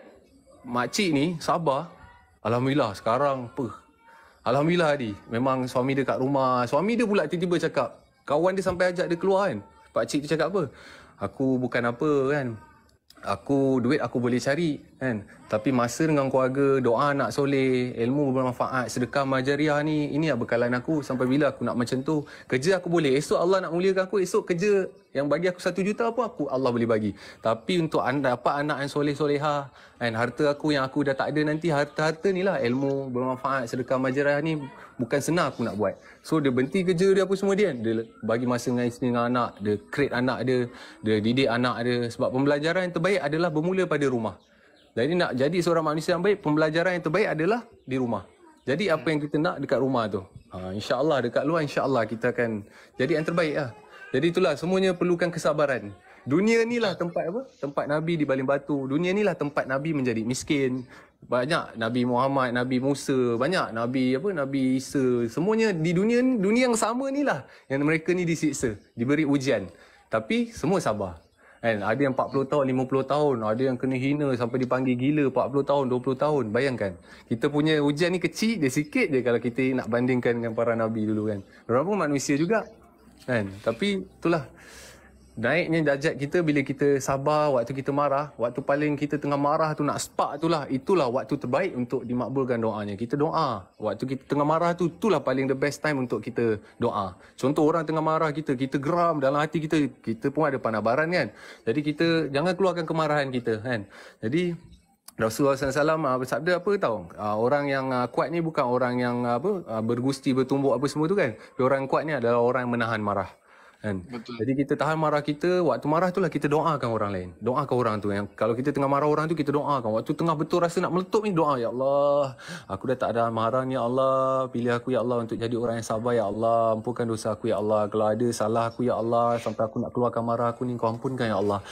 C: makcik ni sabar, alhamdulillah sekarang alhamdulillah memang suami dia kat rumah. Suami dia pula tiba-tiba cakap, kawan dia sampai ajak dia keluar kan. Pakcik tu cakap apa? Aku bukan apa kan, duit aku boleh cari kan, tapi masa dengan keluarga, doa anak soleh, ilmu bermanfaat, sedekah majariah ni, ini bekalan aku sampai bila aku nak macam tu. Kerja aku boleh, esok Allah nak muliakan aku, esok kerja yang bagi aku 1 juta Allah boleh bagi. Tapi untuk dapat anak yang soleh-solehah kan, harta aku yang aku dah tak ada nanti, harta ni lah, ilmu bermanfaat, sedekah majariah ni bukan senang aku nak buat. So dia berhenti kerja dia apa semua dia bagi masa dengan isteri, dengan anak, dia create anak dia didik anak dia. Sebab pembelajaran yang terbaik adalah bermula pada rumah. Jadi nak jadi seorang manusia yang baik, pembelajaran yang terbaik adalah di rumah. Jadi apa yang kita nak dekat rumah tu, insya-Allah dekat luar insya-Allah kita akan jadi yang terbaik lah. Jadi itulah, semuanya perlukan kesabaran. Dunia ni lah tempat tempat Nabi dibaling batu. Dunia ni lah tempat Nabi menjadi miskin. Banyak Nabi Muhammad, Nabi Musa, banyak Nabi Nabi Isa. Semuanya di dunia yang sama ni lah yang mereka ni disiksa, diberi ujian. Tapi semua sabar. Kan, ada yang 40 tahun, 50 tahun, ada yang kena hina sampai dipanggil gila 40 tahun, 20 tahun. Bayangkan, kita punya ujian ni kecil, dia sikit je kalau kita nak bandingkan dengan para Nabi dulu kan. Mereka pun manusia juga kan. Tapi itulah, naiknya darjat kita bila kita sabar waktu kita marah. Waktu paling kita tengah marah tu, nak spark tu lah, itulah waktu terbaik untuk dimakbulkan doanya. Kita doa waktu kita tengah marah tu, itulah paling the best time untuk kita doa. Contoh orang tengah marah, kita geram dalam hati kita pun ada panabaran kan. Jadi kita jangan keluarkan kemarahan kita kan. Jadi Rasulullah SAW bersabda apa tahu? Orang yang kuat ni bukan orang yang bergusti, bertumbuk apa semua tu kan. Orang kuat ni adalah orang yang menahan marah. kan.
A: Betul.
C: Jadi kita tahan marah kita, waktu marah tu lah kita doakan orang lain. Doakan orang tu. Yang kalau kita tengah marah orang tu, kita doakan. Waktu tengah betul rasa nak meletup ni, doa, ya Allah, aku dah tak ada marah ni, ya Allah, pilih aku ya Allah untuk jadi orang yang sabar, ya Allah, ampunkan dosa aku ya Allah, kalau ada salah aku ya Allah sampai aku nak keluarkan marah aku ni, kau ampunkan ya Allah.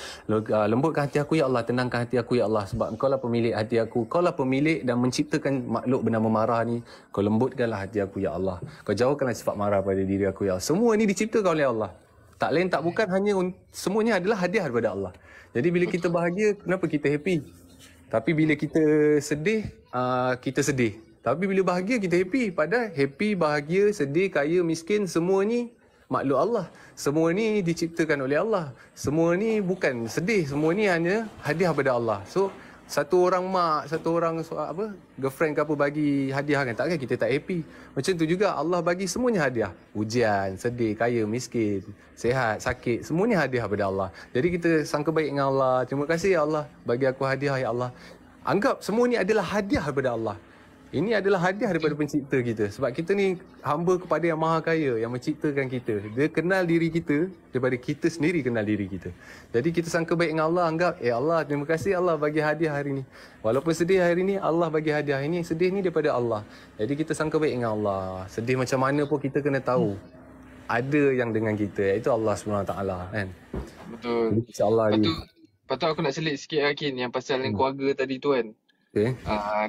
C: Lembutkan hati aku ya Allah, tenangkan hati aku ya Allah, sebab engkau lah pemilik hati aku, kau lah pemilik dan menciptakan makhluk bernama marah ni, kau lembutkanlah hati aku ya Allah, kau jauhkanlah sifat marah pada diri aku ya Allah. Semua ni diciptakan oleh Allah. Tak lain tak bukan, hanya semuanya adalah hadiah daripada Allah. Jadi bila kita bahagia, kenapa kita happy? Tapi bila kita sedih, kita sedih. Tapi bila bahagia, kita happy. Padahal happy, bahagia, sedih, kaya, miskin, semua ni makhluk Allah. Semua ni diciptakan oleh Allah. Semua ni bukan sedih. Semua ni hanya hadiah daripada Allah. So, satu orang mak, satu orang girlfriend ke apa bagi hadiah kan, takkan kita tak happy. Macam tu juga Allah bagi semuanya hadiah. Ujian, sedih, kaya, miskin, sehat, sakit, semuanya hadiah daripada Allah. Jadi kita sangka baik dengan Allah. Terima kasih ya Allah bagi aku hadiah ya Allah. Anggap semua ni adalah hadiah daripada Allah. Ini adalah hadiah daripada pencipta kita. Sebab kita ni hamba kepada yang maha kaya, yang menciptakan kita. Dia kenal diri kita daripada kita sendiri kenal diri kita. Jadi kita sangka baik dengan Allah, anggap, ya Allah, terima kasih Allah bagi hadiah hari ni. Walaupun sedih hari ni, Allah bagi hadiah. Ini sedih ni daripada Allah. Jadi kita sangka baik dengan Allah. Sedih macam mana pun kita kena tahu. Ada yang dengan kita, iaitu Allah SWT kan.
A: Betul.
C: InsyaAllah.
A: Lepas tu aku nak selit sikit lagi yang pasal yang keluarga tadi tu kan.
C: Okay.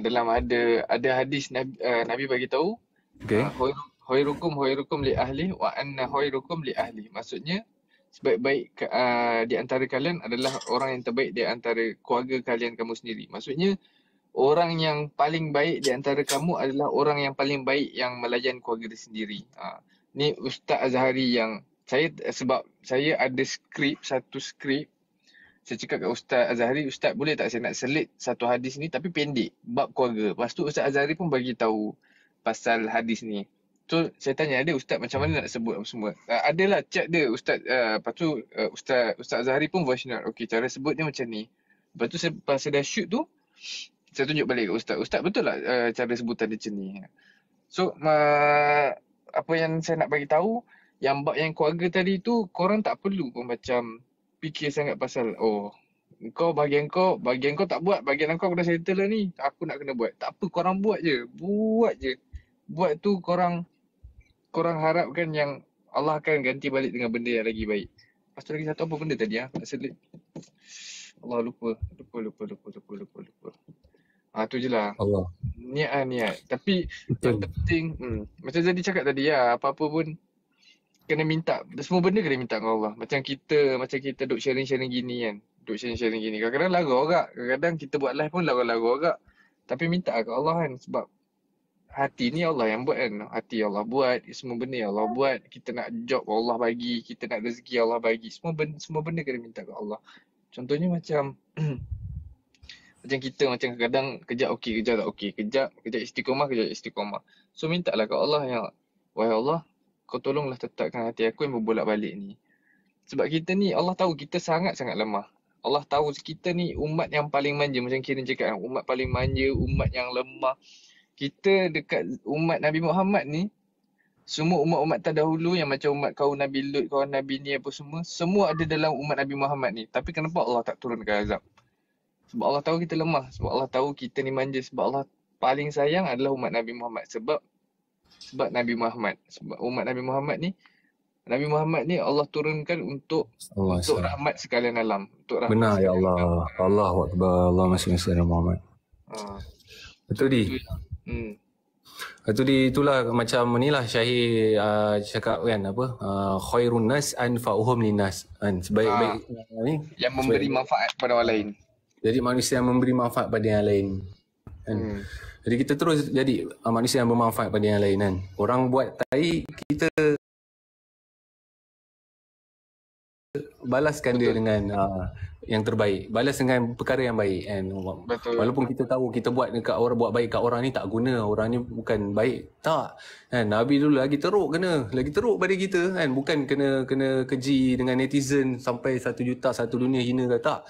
A: Dalam ada hadis Nabi bagi tahu,
C: Okay.
A: khairukum li ahli wa anna khairukum li ahli. Maksudnya sebaik-baik di antara kalian adalah orang yang terbaik di antara keluarga kalian kamu sendiri. Maksudnya orang yang paling baik di antara kamu adalah orang yang paling baik yang melayan keluarga dia sendiri. Ni Ustaz Azhari yang sebab saya ada satu skrip. Saya cakap kat Ustaz Azhari, Ustaz boleh tak saya nak selit satu hadis ni tapi pendek, bab keluarga. Lepas tu Ustaz Azhari pun bagi tahu pasal hadis ni. So saya tanya dia, Ustaz macam mana nak sebut apa semua. Adalah chat dia Ustaz, lepas tu Ustaz Azhari pun voice note. Okey, cara sebut dia macam ni. Lepas tu pas saya dah shoot tu, saya tunjuk balik kat Ustaz. Ustaz betul tak cara sebutan dia macam ni? So apa yang saya nak bagi tahu, yang bab yang keluarga tadi tu korang tak perlu pun macam fikir sangat pasal bahagian kau tak buat, bahagian aku dah settle lah ni, aku nak kena buat. Tak apa, korang buat je. Buat tu korang harapkan yang Allah akan ganti balik dengan benda yang lagi baik. Lepas tu lagi satu apa benda tadi nak selit. Allah lupa. Tu je lah.
C: Allah.
A: Niat. Tapi yang penting macam jadi cakap tadi apa-apa pun kena minta, semua benda kena minta dengan Allah. Macam kita duk sharing-sharing gini kan. Kadang-kadang lagu agak. Kadang-kadang kita buat live pun lagu agak. Tapi minta ke Allah kan. Sebab hati ni Allah yang buat kan. Hati Allah buat. Semua benda Allah buat. Kita nak job Allah bagi. Kita nak rezeki Allah bagi. Semua benda kena minta ke Allah. Contohnya macam macam kita macam kadang kejap okey, kejap tak okey. Kejap istiqomah. So mintalah ke Allah yang, wahai Allah, kau tolonglah tetapkan hati aku yang berbolak-balik ni. Sebab kita ni, Allah tahu kita sangat-sangat lemah. Allah tahu kita ni umat yang paling manja. Macam Kirin cakap, umat paling manja, umat yang lemah. Kita dekat umat Nabi Muhammad ni, semua umat-umat terdahulu yang macam umat kaum Nabi Lut, kaum Nabi ni apa semua ada dalam umat Nabi Muhammad ni. Tapi kenapa Allah tak turunkan azab? Sebab Allah tahu kita lemah. Sebab Allah tahu kita ni manja. Sebab Allah paling sayang adalah umat Nabi Muhammad. Sebab Nabi Muhammad. Sebab umat Nabi Muhammad ni Allah turunkan untuk rahmat sekalian alam. Untuk rahmat.
C: Benar ya Allah. Allahu Akbar. Allah masya Allah Muhammad. Betul di. Itu itulah macam inilah Syahir cakap kan khairun nas anfa'uhum linnas kan, sebaik-baik ni
A: yang memberi manfaat pada orang lain.
C: Jadi manusia yang memberi manfaat pada yang lain kan. Jadi kita terus jadi manusia yang bermanfaat pada yang lain kan. Orang buat tai, kita balaskan dia dengan yang terbaik. Balas dengan perkara yang baik kan.
A: Betul.
C: Walaupun kita tahu kita buat dekat orang, buat baik kat orang ni tak guna, orang ni bukan baik, tak kan. Nabi dulu lagi teruk pada kita kan. Bukan kena keji dengan netizen sampai 1 juta satu dunia hina ke, tak.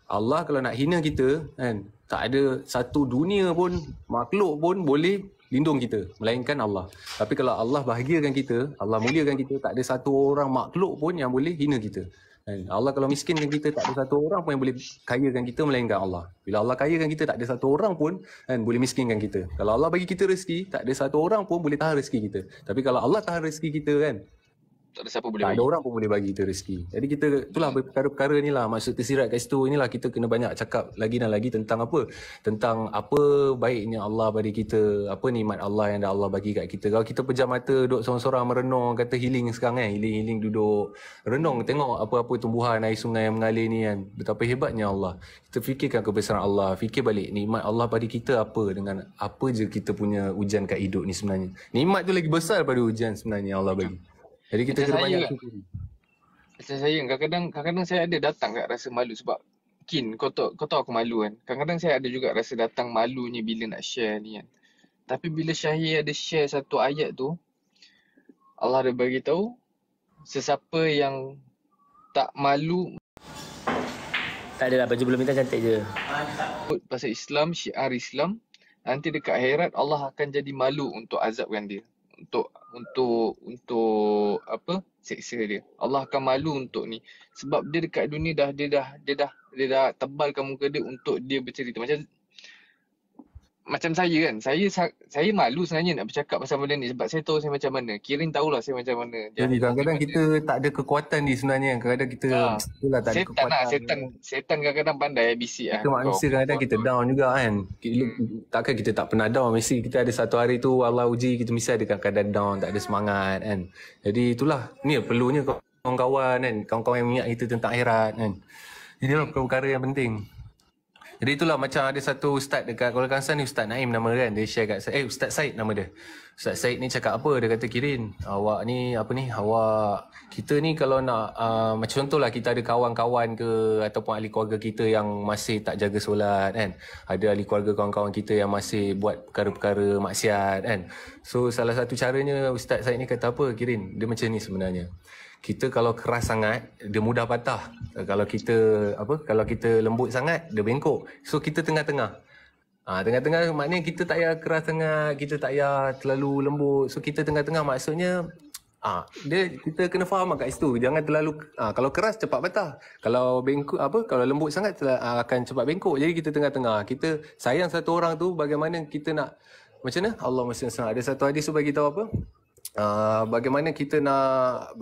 C: Allah kalau nak hina kita kan, tak ada satu dunia pun, makhluk pun boleh lindung kita, melainkan Allah. Tapi kalau Allah bahagiakan kita, Allah muliakan kita, tak ada satu orang makhluk pun yang boleh hina kita. Kan? Allah kalau miskinkan kita, tak ada satu orang pun yang boleh kayakan kita melainkan Allah. Bila Allah kayakan kita, tak ada satu orang pun kan boleh miskinkan kita. Kalau Allah bagi kita rezeki, tak ada satu orang pun boleh tahan rezeki kita. Tapi kalau Allah tahan rezeki kita kan,
A: Tak ada siapa boleh
C: tak
A: bagi.
C: ada orang pun boleh bagi kita rezeki. Jadi kita, itulah perkara-perkara ni lah. Maksud tersirat kat situ, inilah kita kena banyak cakap lagi dan lagi tentang apa? Tentang apa baiknya Allah bagi kita, apa nikmat Allah yang dah Allah bagi kat kita. Kalau kita pejam mata, duduk sorang-sorang merenung, kata healing sekarang kan, healing duduk renung, tengok apa-apa tumbuhan, air sungai yang mengalir ni kan. Betapa hebatnya Allah. Kita fikirkan kebesaran Allah, fikir balik nikmat Allah pada kita apa, dengan apa je kita punya ujian kat hidup ni sebenarnya. Nikmat tu lagi besar pada ujian sebenarnya Allah bagi. Jadi kita
A: Macam
C: kena
A: saya
C: banyak
A: kan.
C: syukuri.
A: Macam saya kadang-kadang saya ada datang kat rasa malu sebab kau tahu aku malu kan. Kadang-kadang saya ada juga rasa datang malunya bila nak share ni kan. Tapi bila Syahir ada share satu ayat tu, Allah ada bagi tahu sesiapa yang tak malu
D: Tak ada lah, baju belum minta cantik je.
A: pasal Islam, syiar Islam, nanti dekat akhirat Allah akan jadi malu untuk azabkan dia. Untuk apa? Seksa dia. Allah akan malu untuk ni. Sebab dia dekat dunia dia dah tebalkan muka dia untuk dia bercerita. Macam saya kan. Saya malu sebenarnya nak bercakap pasal benda ni sebab saya tahu saya macam mana. Kirin tahulah saya macam mana.
C: Jadi kadang-kadang kita tak ada kekuatan ni sebenarnya. Kadang-kadang kita itulah tak ada kekuatan.
A: Setan kadang-kadang pandai bisik
C: Kita manusia kadang-kadang kita down juga kan. Takkan kita tak pernah down. Mesti kita ada satu hari tu Allah uji, kita mesti ada kadang-kadang down, tak ada semangat kan. Jadi itulah, ni perlunya kawan-kawan kan, kawan-kawan yang mengingat kita tentang akhirat kan. Jadi itulah perkara yang penting. Jadi itulah macam ada satu ustaz dekat Kuala Kangsar ni, Ustaz Naim nama dia kan. Dia share kat saya, Ustaz Said nama dia. Ustaz Said ni cakap apa? Dia kata, Kirin, awak ni kita ni kalau nak macam contohlah kita ada kawan-kawan ke ataupun ahli keluarga kita yang masih tak jaga solat kan. Ada ahli keluarga kawan-kawan kita yang masih buat perkara-perkara maksiat kan. So salah satu caranya Ustaz Said ni kata apa, Kirin? Dia macam ni sebenarnya. Kita kalau keras sangat, dia mudah patah. Kalau kita lembut sangat, dia bengkok. So kita tengah-tengah. Tengah-tengah maknanya kita tak payah keras sangat, kita tak payah terlalu lembut. So kita tengah-tengah maksudnya kita kena faham kat situ. Jangan terlalu kalau keras cepat patah. Kalau bengkok kalau lembut sangat akan cepat bengkok. Jadi kita tengah-tengah. Kita sayang satu orang tu, bagaimana kita nak macam mana? Allah mesti ada satu hadis tu bagi tahu apa? Bagaimana kita nak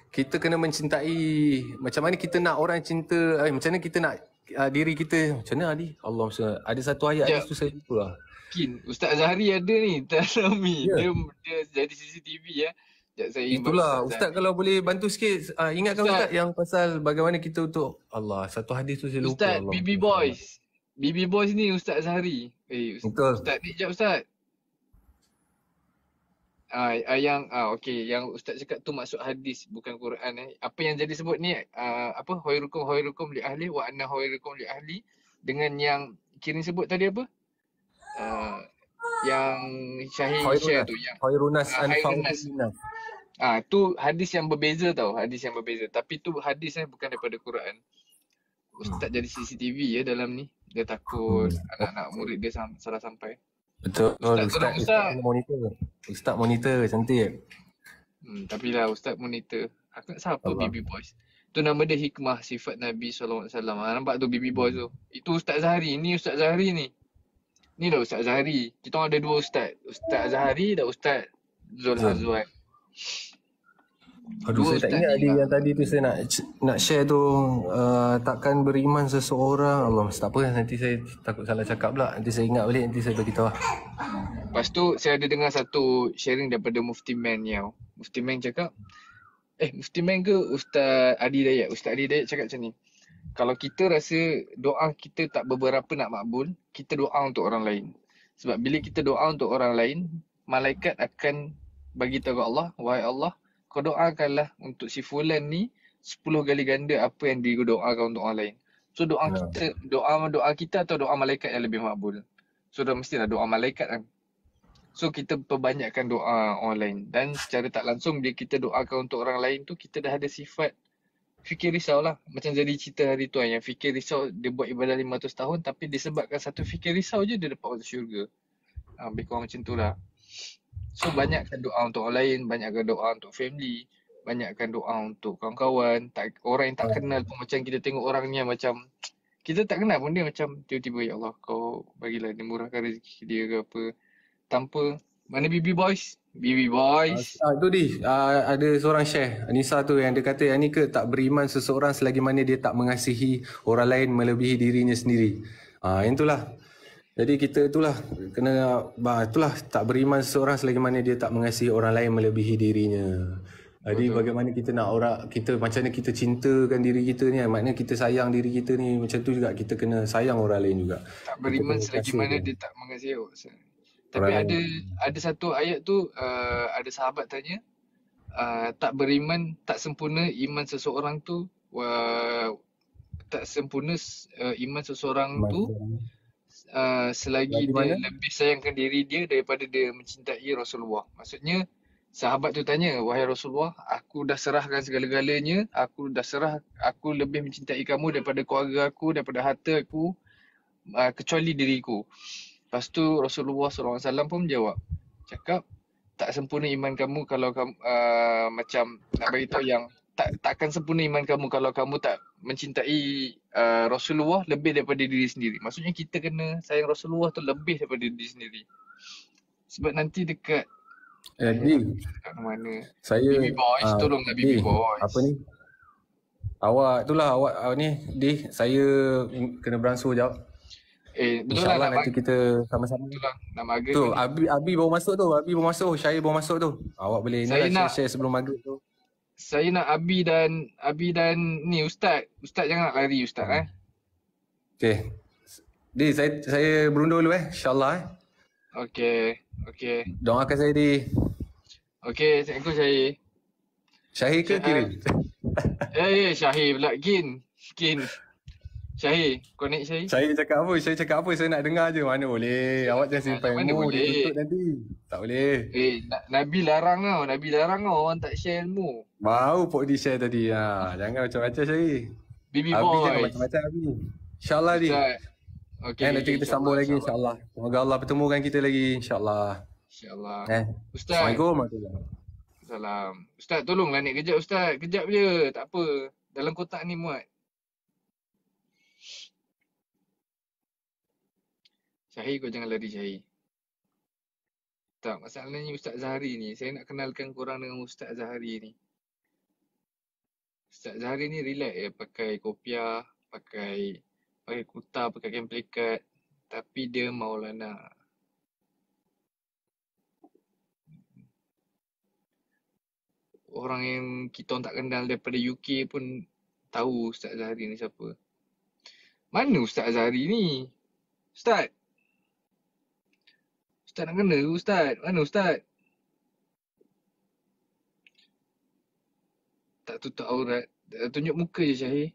C: kita kena mencintai, macam mana kita nak orang cinta, macam mana kita nak diri kita, macam mana Ali? Allah mesti ada satu ayat tu saya lupa lah.
A: Ustaz Zahri ada ni, Tarami. Dia jadi CCTV ya.
C: Itulah Ustaz kalau boleh bantu sikit, ingatkan Ustaz yang pasal bagaimana kita untuk Allah, satu hadis tu saya lupa.
A: Ustaz BB Boys ni Ustaz Zahri. Ustaz ni jap Ustaz. Okey, yang Ustaz cakap tu maksud hadis bukan Quran Apa yang jadi sebut ni khairukum li ahli wa anna khairukum li ahli, dengan yang Kirin sebut tadi apa? Yang Syahir share tu yang
C: khairunas
A: khairunas. Tu hadis yang berbeza tau, hadis yang berbeza. Tapi tu hadis bukan daripada Quran. Ustaz jadi CCTV dalam ni. Dia takut anak-anak murid dia salah sampai.
C: Betul. Ustaz monitor cantik.
A: Tapi lah Ustaz monitor. Aku nak siapa BB Boys? Tu nama dia Hikmah Sifat Nabi SAW. Nampak tu BB Boys tu. Itu Ustaz Zahri. Ni Ustaz Zahri ni. Ni dah Ustaz Zahri. Kita orang ada dua Ustaz. Ustaz Zahri dan Ustaz Zul Hazwan.
C: Aduh, saya tak ingat yang tadi tu saya nak share tu, takkan beriman seseorang. Allah, tak apa, nanti saya takut salah cakap pula. Nanti saya ingat balik, nanti saya bagi tahu.
A: Lepas tu saya ada dengar satu sharing daripada Mufti Man Yao. Mufti Man cakap, Mufti Man ke Ustaz Adi Dayat? Ustaz Adi Dayat cakap macam ni. Kalau kita rasa doa kita tak beberapa nak makbul, kita doa untuk orang lain. Sebab bila kita doa untuk orang lain, malaikat akan bagi tahu Allah, wahai Allah, kau doakanlah untuk si fulan ni 10 kali ganda apa yang dia doakan untuk orang lain. So doa kita atau doa malaikat yang lebih makbul? So dah mestilah doa malaikat kan. So kita perbanyakkan doa orang lain. Dan secara tak langsung bila kita doakan untuk orang lain tu, kita dah ada sifat fikir risau lah. Macam jadi cerita hari tu yang fikir risau, dia buat ibadah 500 tahun tapi disebabkan satu fikir risau je dia dapat masuk syurga. Lebih kurang macam tu lah. So banyakkan doa untuk orang lain, banyakkan doa untuk family, banyakkan doa untuk kawan-kawan, orang yang tak kenal pun. Macam kita tengok orangnya macam kita tak kenal pun dia macam tiba-tiba, ya Allah kau bagilah dia murahkan rezeki dia ke apa. Tanpa, mana BB Boys? BB Boys.
C: Tu ada seorang share Anissa tu yang dia kata yang ni ke tak beriman seseorang selagi mana dia tak mengasihi orang lain melebihi dirinya sendiri. Itulah. Jadi kita itulah kena itulah tak beriman seseorang selagi mana dia tak mengasihi orang lain melebihi dirinya. Jadi bagaimana kita nak kita macam mana kita cintakan diri kita ni, maknanya kita sayang diri kita ni, macam tu juga kita kena sayang orang lain juga.
A: Tak beriman selagi mana dia tak mengasihi orang. Tapi ada satu ayat tu, ada sahabat tanya, tak beriman, tak sempurna iman seseorang tu, tak sempurna iman seseorang tu selagi dia lebih sayangkan diri dia daripada dia mencintai Rasulullah. Maksudnya sahabat tu tanya, wahai Rasulullah, aku dah serahkan segala-galanya, aku lebih mencintai kamu daripada keluarga aku, daripada harta aku, kecuali diriku. Lepas tu Rasulullah SAW pun menjawab, cakap, tak sempurna iman kamu kalau kamu macam nak beritahu yang takkan sempurna iman kamu kalau kamu tak mencintai Rasulullah lebih daripada diri sendiri. Maksudnya kita kena sayang Rasulullah tu lebih daripada diri sendiri. Sebab nanti dekat dekat mana?
C: BB
A: Boys, tolonglah BB Boys.
C: Apa ni? Awak ni, saya kena beransur jap.
A: Betul
C: InsyaAllah
A: lah
C: nanti kita sama-sama.
A: Betul lah, nak maghrib
C: Tu,
A: ni.
C: Abi baru masuk tu. Syahir baru masuk tu. Awak boleh share sebelum maghrib tu.
A: Saya nak Abi dan ni Ustaz. Ustaz jangan nak lari Ustaz
C: Okay. Di, saya berundur dulu InsyaAllah
A: Okay.
C: Doakan saya di.
A: Okay, Assalamualaikum Syahir.
C: Syahir ke Kirin?
A: Syahir pula. Kin. Syahir, connect Syahir.
C: Saya cakap apa? Saya nak dengar je. Mana boleh. Awak jangan simpan ilmu. Dia tutup nanti. Tak boleh.
A: Nabi larang tau. Orang tak share ilmu.
C: Mau Pok di share tadi. Jangan macam-macam Syahir.
A: BB
C: Abi
A: Boys.
C: jangan macam-macam Abi. InsyaAllah di.
A: Okay,
C: nanti kita sambung lagi insyaAllah. Semoga Allah pertemukan kita lagi insyaAllah.
A: Ustaz.
C: Assalamualaikum.
A: Salam. Ustaz tolonglah naik kejap Ustaz. Kejap je. Tak apa. Dalam kotak ni muat. Syahir, kau jangan lari Syahir. Tak, masalahnya Ustaz Zahari ni. Saya nak kenalkan korang dengan Ustaz Zahari ni. Ustaz Zahari ni relax pakai kopiah, pakai kuta, pakai kain pelikat. Tapi dia Maulana. Orang yang kita tak kenal daripada UK pun tahu Ustaz Zahari ni siapa. Mana Ustaz Zahari ni? Ustaz nak kena ke Ustaz? Mana Ustaz? Tak tutup aurat. Tunjuk muka je Syahir.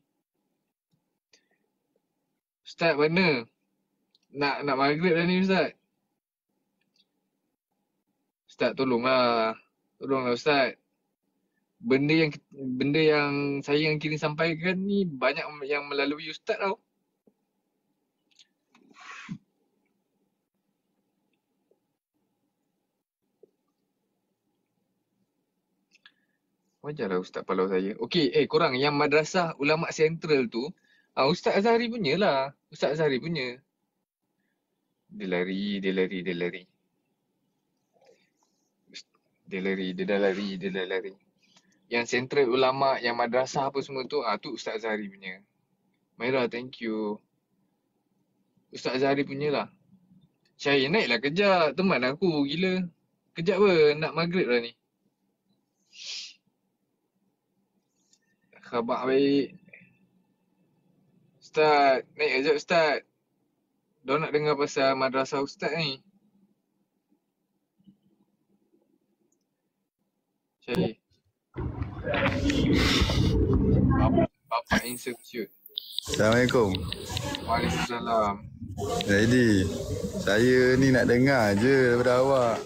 A: Ustaz mana? Nak maghrib dah ni Ustaz. Ustaz tolonglah. Tolonglah Ustaz. Benda yang saya yang Kirin sampaikan ni banyak yang melalui Ustaz tau. Wajarlah Ustaz palau saya. Okey, korang yang Madrasah Ulama Sentral tu, Ustaz Azhari punya lah. Ustaz Azhari punya. Dia lari. Dia dah lari. Yang Sentral Ulama, yang Madrasah apa semua tu, tu Ustaz Azhari punya. Maira, thank you. Ustaz Azhari punya lah. Syahir, naiklah kejap. Teman aku, gila. Kejap apa, nak maghrib lah ni. Khabar baik. Ustaz, naik kejap Ustaz. Diorang nak dengar pasal madrasah Ustaz ni. Syahir. Bapak Institute.
E: Assalamualaikum.
A: Waalaikumsalam.
E: Jadi, saya ni nak dengar je daripada awak.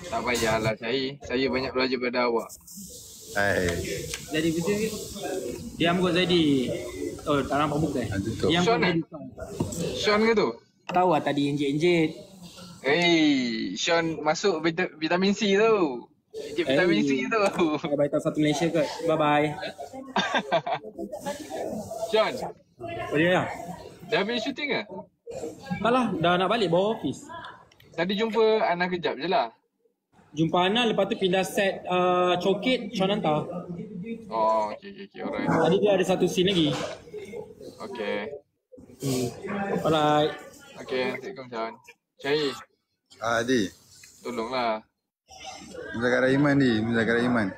A: Tak payahlah Syahir. Saya banyak belajar daripada awak.
E: Hai.
F: Jadi betul ke? Diam kot Zaidi. Oh, tak nampak muka
E: Tutup.
F: Diam kot
A: Sean
F: Zaidi.
A: Sean ke tu?
F: Tahu lah tadi injet-injet.
A: Sean masuk vitamin C tu. Sikit vitamin C tu.
F: Bye tahu satu Malaysia kot. Bye.
A: Sean,
F: Oh ya.
A: dah habis shooting ke?
F: Tak lah, dah nak balik bawah office.
A: Tadi jumpa Ana kejap je lah.
F: Jumpa Ana, lepas tu pindah set Coket, Sean hantar.
A: Oh, okay, alright.
F: Tadi dia ada satu scene lagi.
A: Okay.
F: Alright.
A: Okay, Assalamualaikum Sean. Syahir,
E: Di.
A: tolonglah.
E: Muzakarah Iman di. Muzakarah Iman.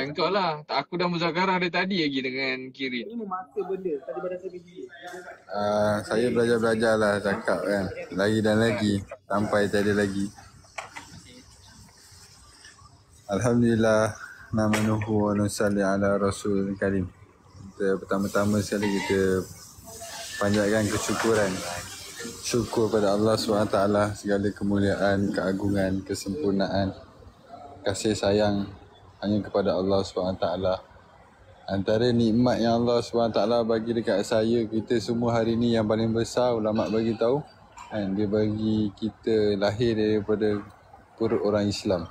A: Engkau lah. Aku dah muzakarah dari tadi lagi dengan Kirin.
E: Saya belajar-belajar lah cakap kan. Lagi dan lagi. Sampai tiada lagi. Alhamdulillah. Namanuhu wa nusalli ala rasul karim. Kita pertama-tama sekali kita panjatkan kesyukuran. Syukur pada Allah SWT, segala kemuliaan, keagungan, kesempurnaan, kasih sayang hanya kepada Allah SWT. Antara nikmat yang Allah SWT bagi dekat saya, kita semua hari ni yang paling besar, ulama bagi tahu kan, dia bagi kita lahir daripada perut orang Islam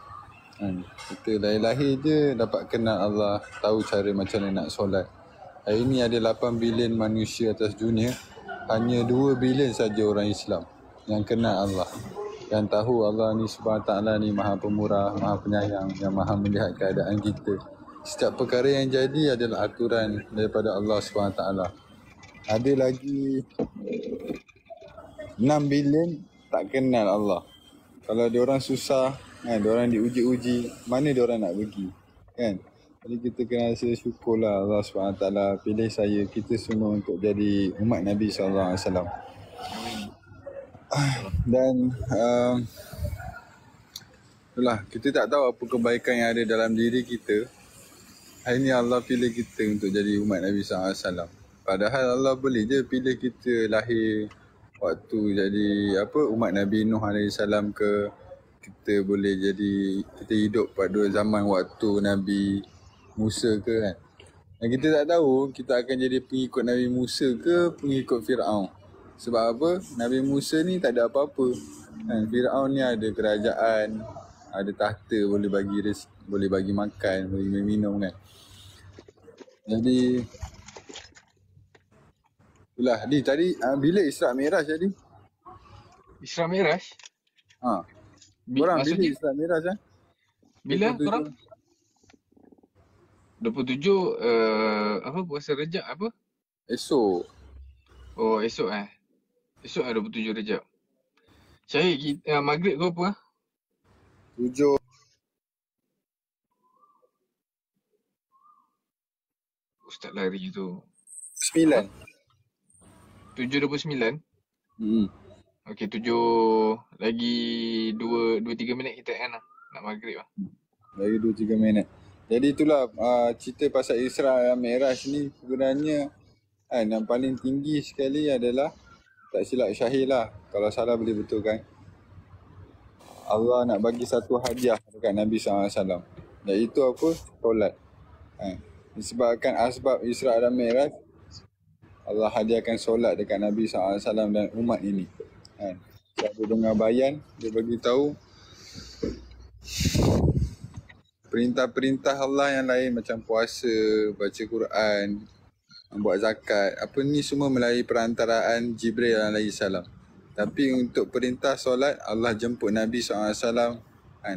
E: kan. Kita lahir je dapat kenal Allah, tahu cara macam mana nak solat. Hari ni ada 8 bilion manusia atas dunia, hanya 2 bilion saja orang Islam yang kenal Allah, yang tahu Allah ni SWT ni maha pemurah, maha penyayang, yang maha melihat keadaan kita. Setiap perkara yang jadi adalah aturan daripada Allah SWT. Ada lagi 6 bilion tak kenal Allah. Kalau diorang susah, kan, diorang diuji-uji, mana diorang nak pergi, kan? Jadi kita kena rasa syukurlah Allah SWT pilih saya, kita semua untuk jadi umat Nabi SAW. Dan itulah, kita tak tahu apa kebaikan yang ada dalam diri kita. Hari ni Allah pilih kita untuk jadi umat Nabi SAW. Padahal Allah boleh je pilih kita lahir waktu jadi umat Nabi Nuh AS ke. Kita boleh jadi, kita hidup pada zaman waktu Nabi Musa ke kan. Dan kita tak tahu kita akan jadi pengikut Nabi Musa ke pengikut Fir'aun. Sebab apa? Nabi Musa ni tak ada apa-apa. Kan? Fir'aun ni ada kerajaan, ada tahta, boleh bagi makan, boleh minum kan. Jadi itulah. Tadi bila Isra' Mi'raj tadi?
A: Isra' Mi'raj?
E: Korang bila
A: Maksudnya
E: Isra' Mi'raj
A: bila korang? 27 puasa Rejab apa?
E: Esok.
A: Oh, esok Esok 27 Rejab. Syahir, maghrib kau apa?
E: 7.
A: Ustaz lari tu.
E: 9.
A: 7.29. Okey, 7 lagi 2-3 minit kita end lah. Nak maghrib lah.
E: Lagi 2-3 minit. Jadi itulah cerita pasal Isra' Mi'raj ni sebenarnya kan, yang paling tinggi sekali adalah, tak silap Syahir lah, kalau salah boleh betulkan, Allah nak bagi satu hadiah dekat Nabi SAW. Iaitu apa? Solat. Disebabkan asbab Isra' dan Mi'raj, Allah hadiahkan solat dekat Nabi SAW dan umat ini. Saya dengar bayan, dia bagi tahu perintah-perintah Allah yang lain macam puasa, baca Quran, buat zakat, apa ni semua melalui perantaraan Jibril AS. Tapi untuk perintah solat, Allah jemput Nabi SAW,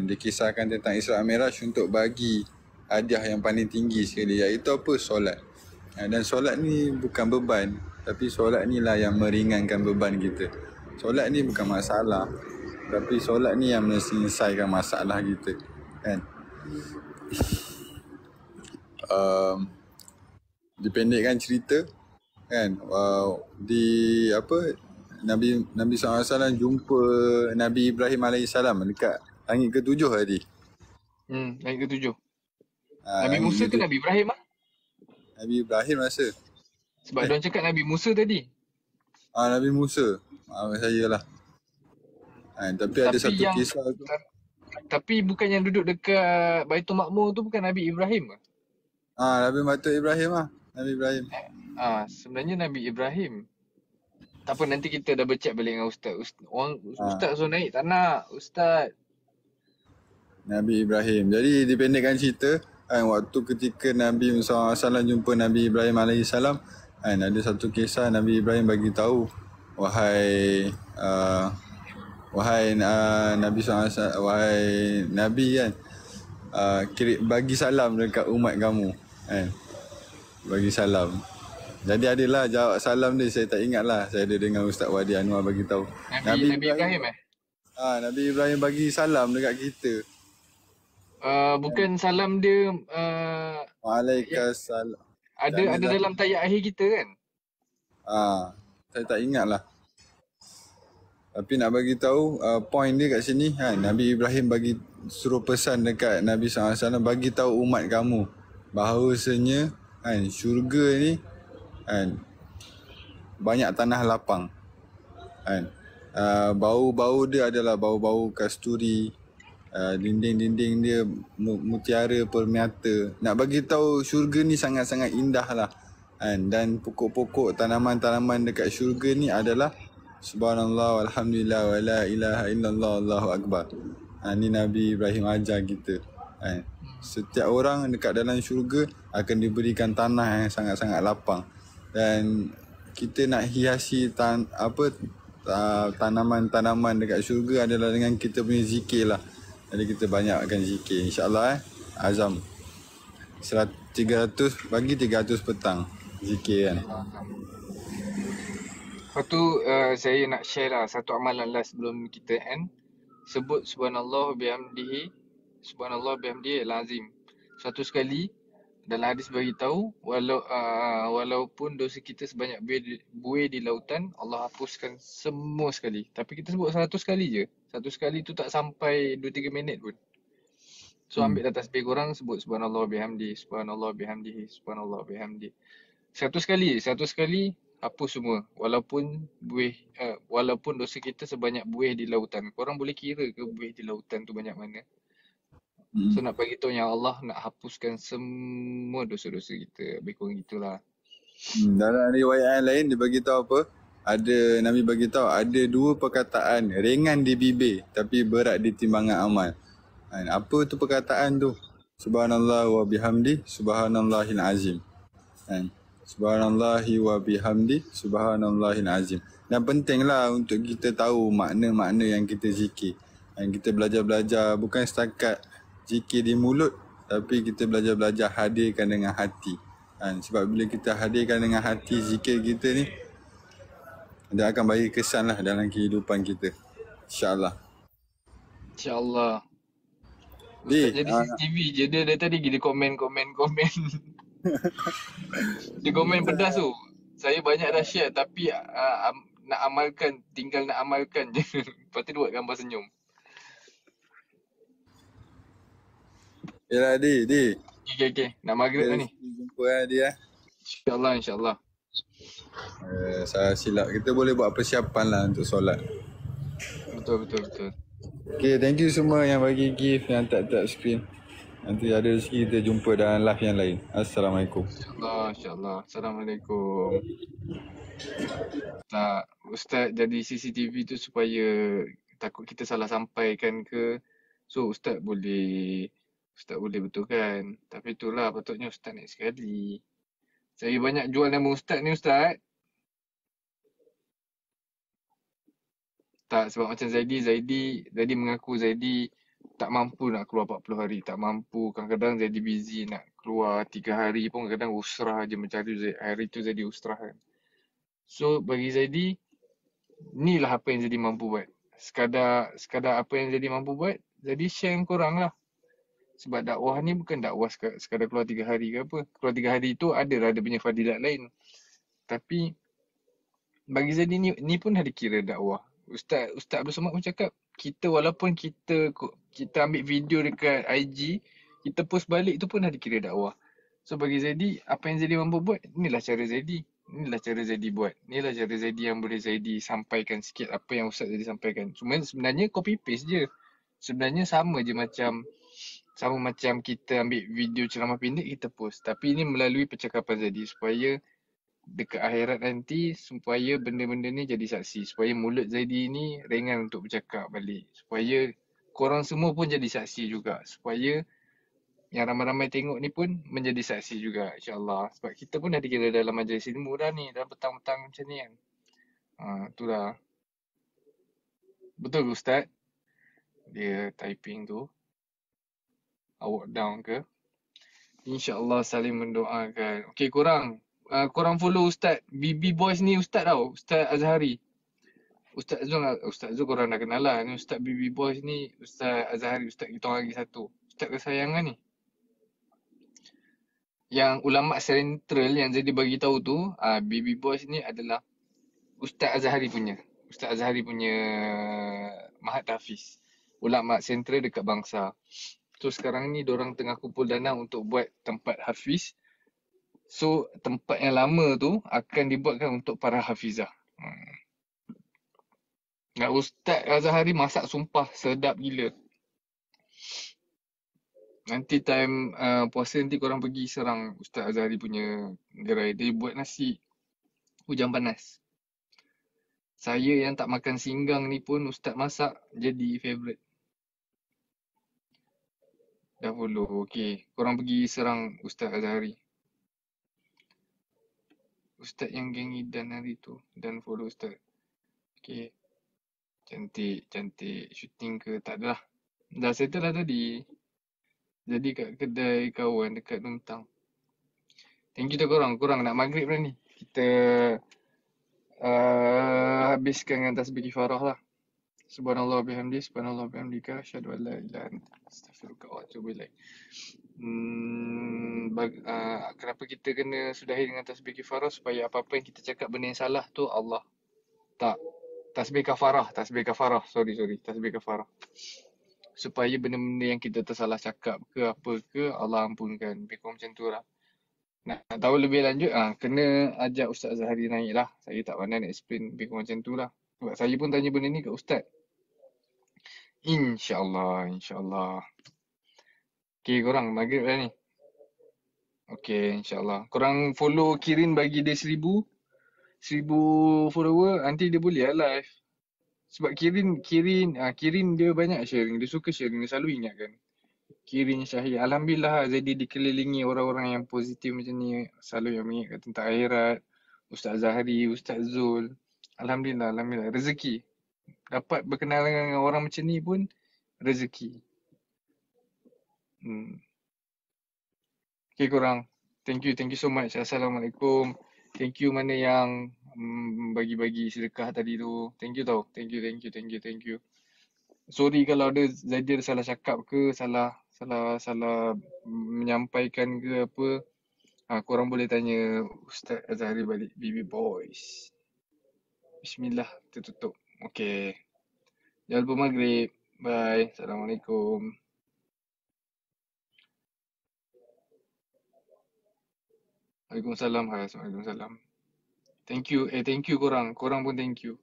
E: dikisahkan tentang Isra' Mi'raj untuk bagi hadiah yang paling tinggi sekali, iaitu apa? Solat. Dan solat ni bukan beban, tapi solat ni lah yang meringankan beban kita. Solat ni bukan masalah, tapi solat ni yang menyelesaikan masalah kita, kan? Dipendekkan cerita kan, Nabi SAW jumpa Nabi Ibrahim AS dekat langit ke-7 tadi.
A: Langit ke-7. Nabi Musa ke Nabi Ibrahim lah?
E: Nabi Ibrahim rasa.
A: Sebab diorang cakap Nabi Musa tadi.
E: Nabi Musa. Saya lah. Tapi ada satu kisah tu.
A: Tapi bukan yang duduk dekat Baitul Makmur tu bukan Nabi Ibrahim ke?
E: Nabi Baitul Ibrahim lah. Nabi Ibrahim.
A: Sebenarnya Nabi Ibrahim. Tak apa, nanti kita double check balik dengan Ustaz. Ustaz
E: Ha,
A: suruh naik, tak nak. Ustaz.
E: Nabi Ibrahim. Jadi dipendekkan cerita, waktu ketika Nabi Musa SAW jumpa Nabi Ibrahim AS, ada satu kisah Nabi Ibrahim bagi tahu, wahai Nabi SAW, wahai Nabi kan, bagi salam dekat umat kamu kan. Bagi salam. Jadi adalah jawab salam dia, saya tak ingat lah. Saya ada dengar Ustaz Wadi Anwar bagi tahu.
A: Nabi Ibrahim
E: Nabi Ibrahim bagi salam dekat kita.
A: Bukan salam dia
E: Waalaikumsalam.
A: ada dalam tayat akhir kita kan?
E: Saya tak ingat lah. Tapi nak bagi tahu point dia kat sini kan, Nabi Ibrahim bagi suruh pesan dekat Nabi SAW, bagi tahu umat kamu bahawasanya kan syurga ni kan banyak tanah lapang kan. Bau-bau dia adalah bau-bau kasturi, dinding-dinding dia mutiara permata. Nak bagi tahu syurga ni sangat-sangat indah lah kan. Dan pokok-pokok tanaman-tanaman dekat syurga ni adalah subhanallah walhamdulillah wa la ilaha illallah Allahu akbar. Ni Nabi Ibrahim ajar kita kan. Setiap orang dekat dalam syurga akan diberikan tanah yang sangat-sangat lapang. Dan kita nak hiasi tanaman-tanaman dekat syurga adalah dengan kita punya zikir lah. Jadi kita banyakkan zikir insya-Allah. Azam 300 pagi 300 petang zikir kan.
A: Lepas tu saya nak share lah satu amalan lah sebelum kita end. Sebut subhanallah bihamdihi, subhanallah bihamdihi lazim. Satu sekali dalam hadis bagi tahu, walaupun dosa kita sebanyak buih di lautan, Allah hapuskan semua sekali. Tapi kita sebut 100 kali je. 1 sekali tu tak sampai 2-3 minit pun. So ambil dah tasbih korang, sebut subhanallah bihamdi, subhanallah bihamdihi, subhanallah bihamdi. 1 sekali hapus semua. Walaupun dosa kita sebanyak buih di lautan. Korang boleh kira ke buih di lautan tu banyak mana? So nak bagi tahu yang Allah nak hapuskan semua dosa-dosa kita. Lebih kurang gitulah.
E: Dalam riwayat yang lain dia bagi tahu apa? Nabi bagi tahu ada 2 perkataan ringan di bibir tapi berat di timbangan amal. Apa tu perkataan tu? Subhanallah wa bihamdi, subhanallahil azim. Subhanallahi wa bihamdi, subhanallahil azim. Dan pentinglah untuk kita tahu makna-makna yang kita zikir. Dan kita belajar-belajar bukan setakat zikir di mulut, tapi kita belajar-belajar hadirkan dengan hati. Sebab bila kita hadirkan dengan hati zikir kita ni, dia akan bagi kesan lah dalam kehidupan kita. InsyaAllah.
A: InsyaAllah. Ustaz jadi CCTV je, dia dari tadi gila komen. Dia komen pedas tu. Saya banyak dah share tapi nak amalkan, tinggal nak amalkan je. Lepas tu dia buat gambar senyum.
E: Yalah Di.
A: Okay. Nak maghrib dah ni.
E: Jumpa dia.
A: InsyaAllah.
E: Saya silap. Kita boleh buat persiapan lah untuk solat.
A: Betul.
E: Okay, thank you semua yang bagi gift, yang tap screen. Nanti ada rezeki kita jumpa dalam live yang lain. Assalamualaikum.
A: InsyaAllah. Assalamualaikum. Tak, Ustaz jadi CCTV tu supaya takut kita salah sampaikan ke. So Ustaz boleh betulkan. Tapi itulah patutnya Ustaz naik sekali. Saya banyak jual nama Ustaz ni Ustaz. Tak, sebab macam Zaidi mengaku Zaidi tak mampu nak keluar 40 hari. Tak mampu. Kadang-kadang Zaidi busy nak keluar 3 hari pun kadang-kadang usrah je mencari hari tu Zaidi usrah kan. So bagi Zaidi, inilah apa yang Zaidi mampu buat. Sekadar apa yang Zaidi mampu buat, Zaidi share dengan korang lah. Sebab dakwah ni bukan dakwah sekadar keluar 3 hari ke apa. Keluar 3 hari tu ada punya fadilat lain. Tapi bagi Zaidi ni pun ada kira dakwah. Ustaz Abdul Somad pun cakap, kita walaupun kita ambil video dekat IG, kita post balik tu pun ada kira dakwah. So bagi Zaidi, apa yang Zaidi mampu buat, inilah cara Zaidi. Inilah cara Zaidi buat. Inilah cara Zaidi yang boleh Zaidi sampaikan sikit apa yang Ustaz Zaidi sampaikan. Cuma sebenarnya copy paste je. Sebenarnya sama je macam kita ambil video ceramah pendek kita post. Tapi ini melalui percakapan Zaidi supaya dekat akhirat nanti supaya benda-benda ni jadi saksi. Supaya mulut Zaidi ni ringan untuk bercakap balik. Supaya korang semua pun jadi saksi juga. Supaya yang ramai-ramai tengok ni pun menjadi saksi juga, insyaAllah. Sebab kita pun dah dikira dalam majlis ilmu dah ni, dah petang-petang macam ni kan. Itulah. Betul ke Ustaz? Dia typing tu. Awak down ke? InsyaAllah saling mendoakan. Okay, korang follow Ustaz. BB Boys ni Ustaz tau. Ustaz Azhari. Ustaz Zul korang dah kenal lah. Ni Ustaz BB Boys ni Ustaz Azhari. Ustaz kita orang lagi satu. Ustaz kesayangan ni. Yang ulama sentral yang jadi bagi tahu tu, BB Boys ni adalah Ustaz Azhari punya. Ustaz Azhari punya Mahat Hafiz. Ulama sentral dekat bangsa. So sekarang ni diorang tengah kumpul dana untuk buat tempat hafiz. So tempat yang lama tu akan dibuatkan untuk para hafizah. Ustaz Azhari masak sumpah sedap gila. Nanti time puasa nanti korang pergi serang Ustaz Azhari punya gerai. Dia buat nasi hujan panas. Saya yang tak makan singgang ni pun Ustaz masak jadi favourite. Dah follow. Okay. Korang pergi serang Ustaz Azhari. Ustaz yang geng Idan hari tu. Dan follow Ustaz. Okay. Cantik. Shooting ke? Tak adalah. Dah settle lah tadi. Jadi kat kedai kawan dekat Nuntang. Thank you tu korang. Korang nak maghrib dah ni. Kita habiskan dengan tasbih kifarah lah. Subhanallah bihamdi, subhanallah bihamdika, asyhadu an la ilaha illa anta, astaghfiruka wa atubu ilaik. Kenapa kita kena sudahi dengan tasbih kifarah? Supaya apa-apa yang kita cakap benda yang salah tu Allah tak. Tasbih kafarah. Sorry. Tasbih kafarah. Supaya benda-benda yang kita tersalah cakap ke apa ke Allah ampunkan. Lebih kurang macam tu lah. Nak tahu lebih lanjut, kena ajak Ustaz Azhari naik lah. Saya tak pandai nak explain, lebih kurang macam tu lah. Sebab saya pun tanya benda ni kat Ustaz. InsyaAllah. Okay korang, maghrib dah ni. Okay, insyaAllah. Korang follow Kirin bagi dia 1000 follower, nanti dia boleh lah live. Sebab Kirin dia banyak sharing, dia suka sharing, dia selalu ingatkan. Kirin Syahir. Alhamdulillah jadi dikelilingi orang-orang yang positif macam ni. Selalu yang mengingatkan tentang akhirat. Ustaz Zahari, Ustaz Zul. Alhamdulillah. Rezeki. Dapat berkenalan dengan orang macam ni pun rezeki. Okay korang. Thank you so much. Assalamualaikum. Thank you mana yang bagi-bagi sedekah tadi tu. Thank you tau. Thank you. Sorry kalau ada Zaidi ada salah cakap ke, salah menyampaikan ke apa. Korang boleh tanya Ustaz Azhari balik. BB Boys. Bismillah, kita tutup. Okay. Jangan lupa maghrib. Bye. Assalamualaikum. Waalaikumsalam. Waalaikumsalam. Thank you korang. Korang pun thank you.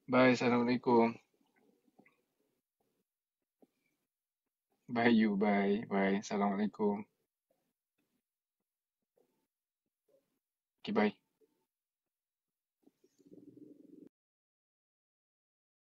A: Bye. Assalamualaikum. Bye you. Bye. Assalamualaikum. Okay, bye.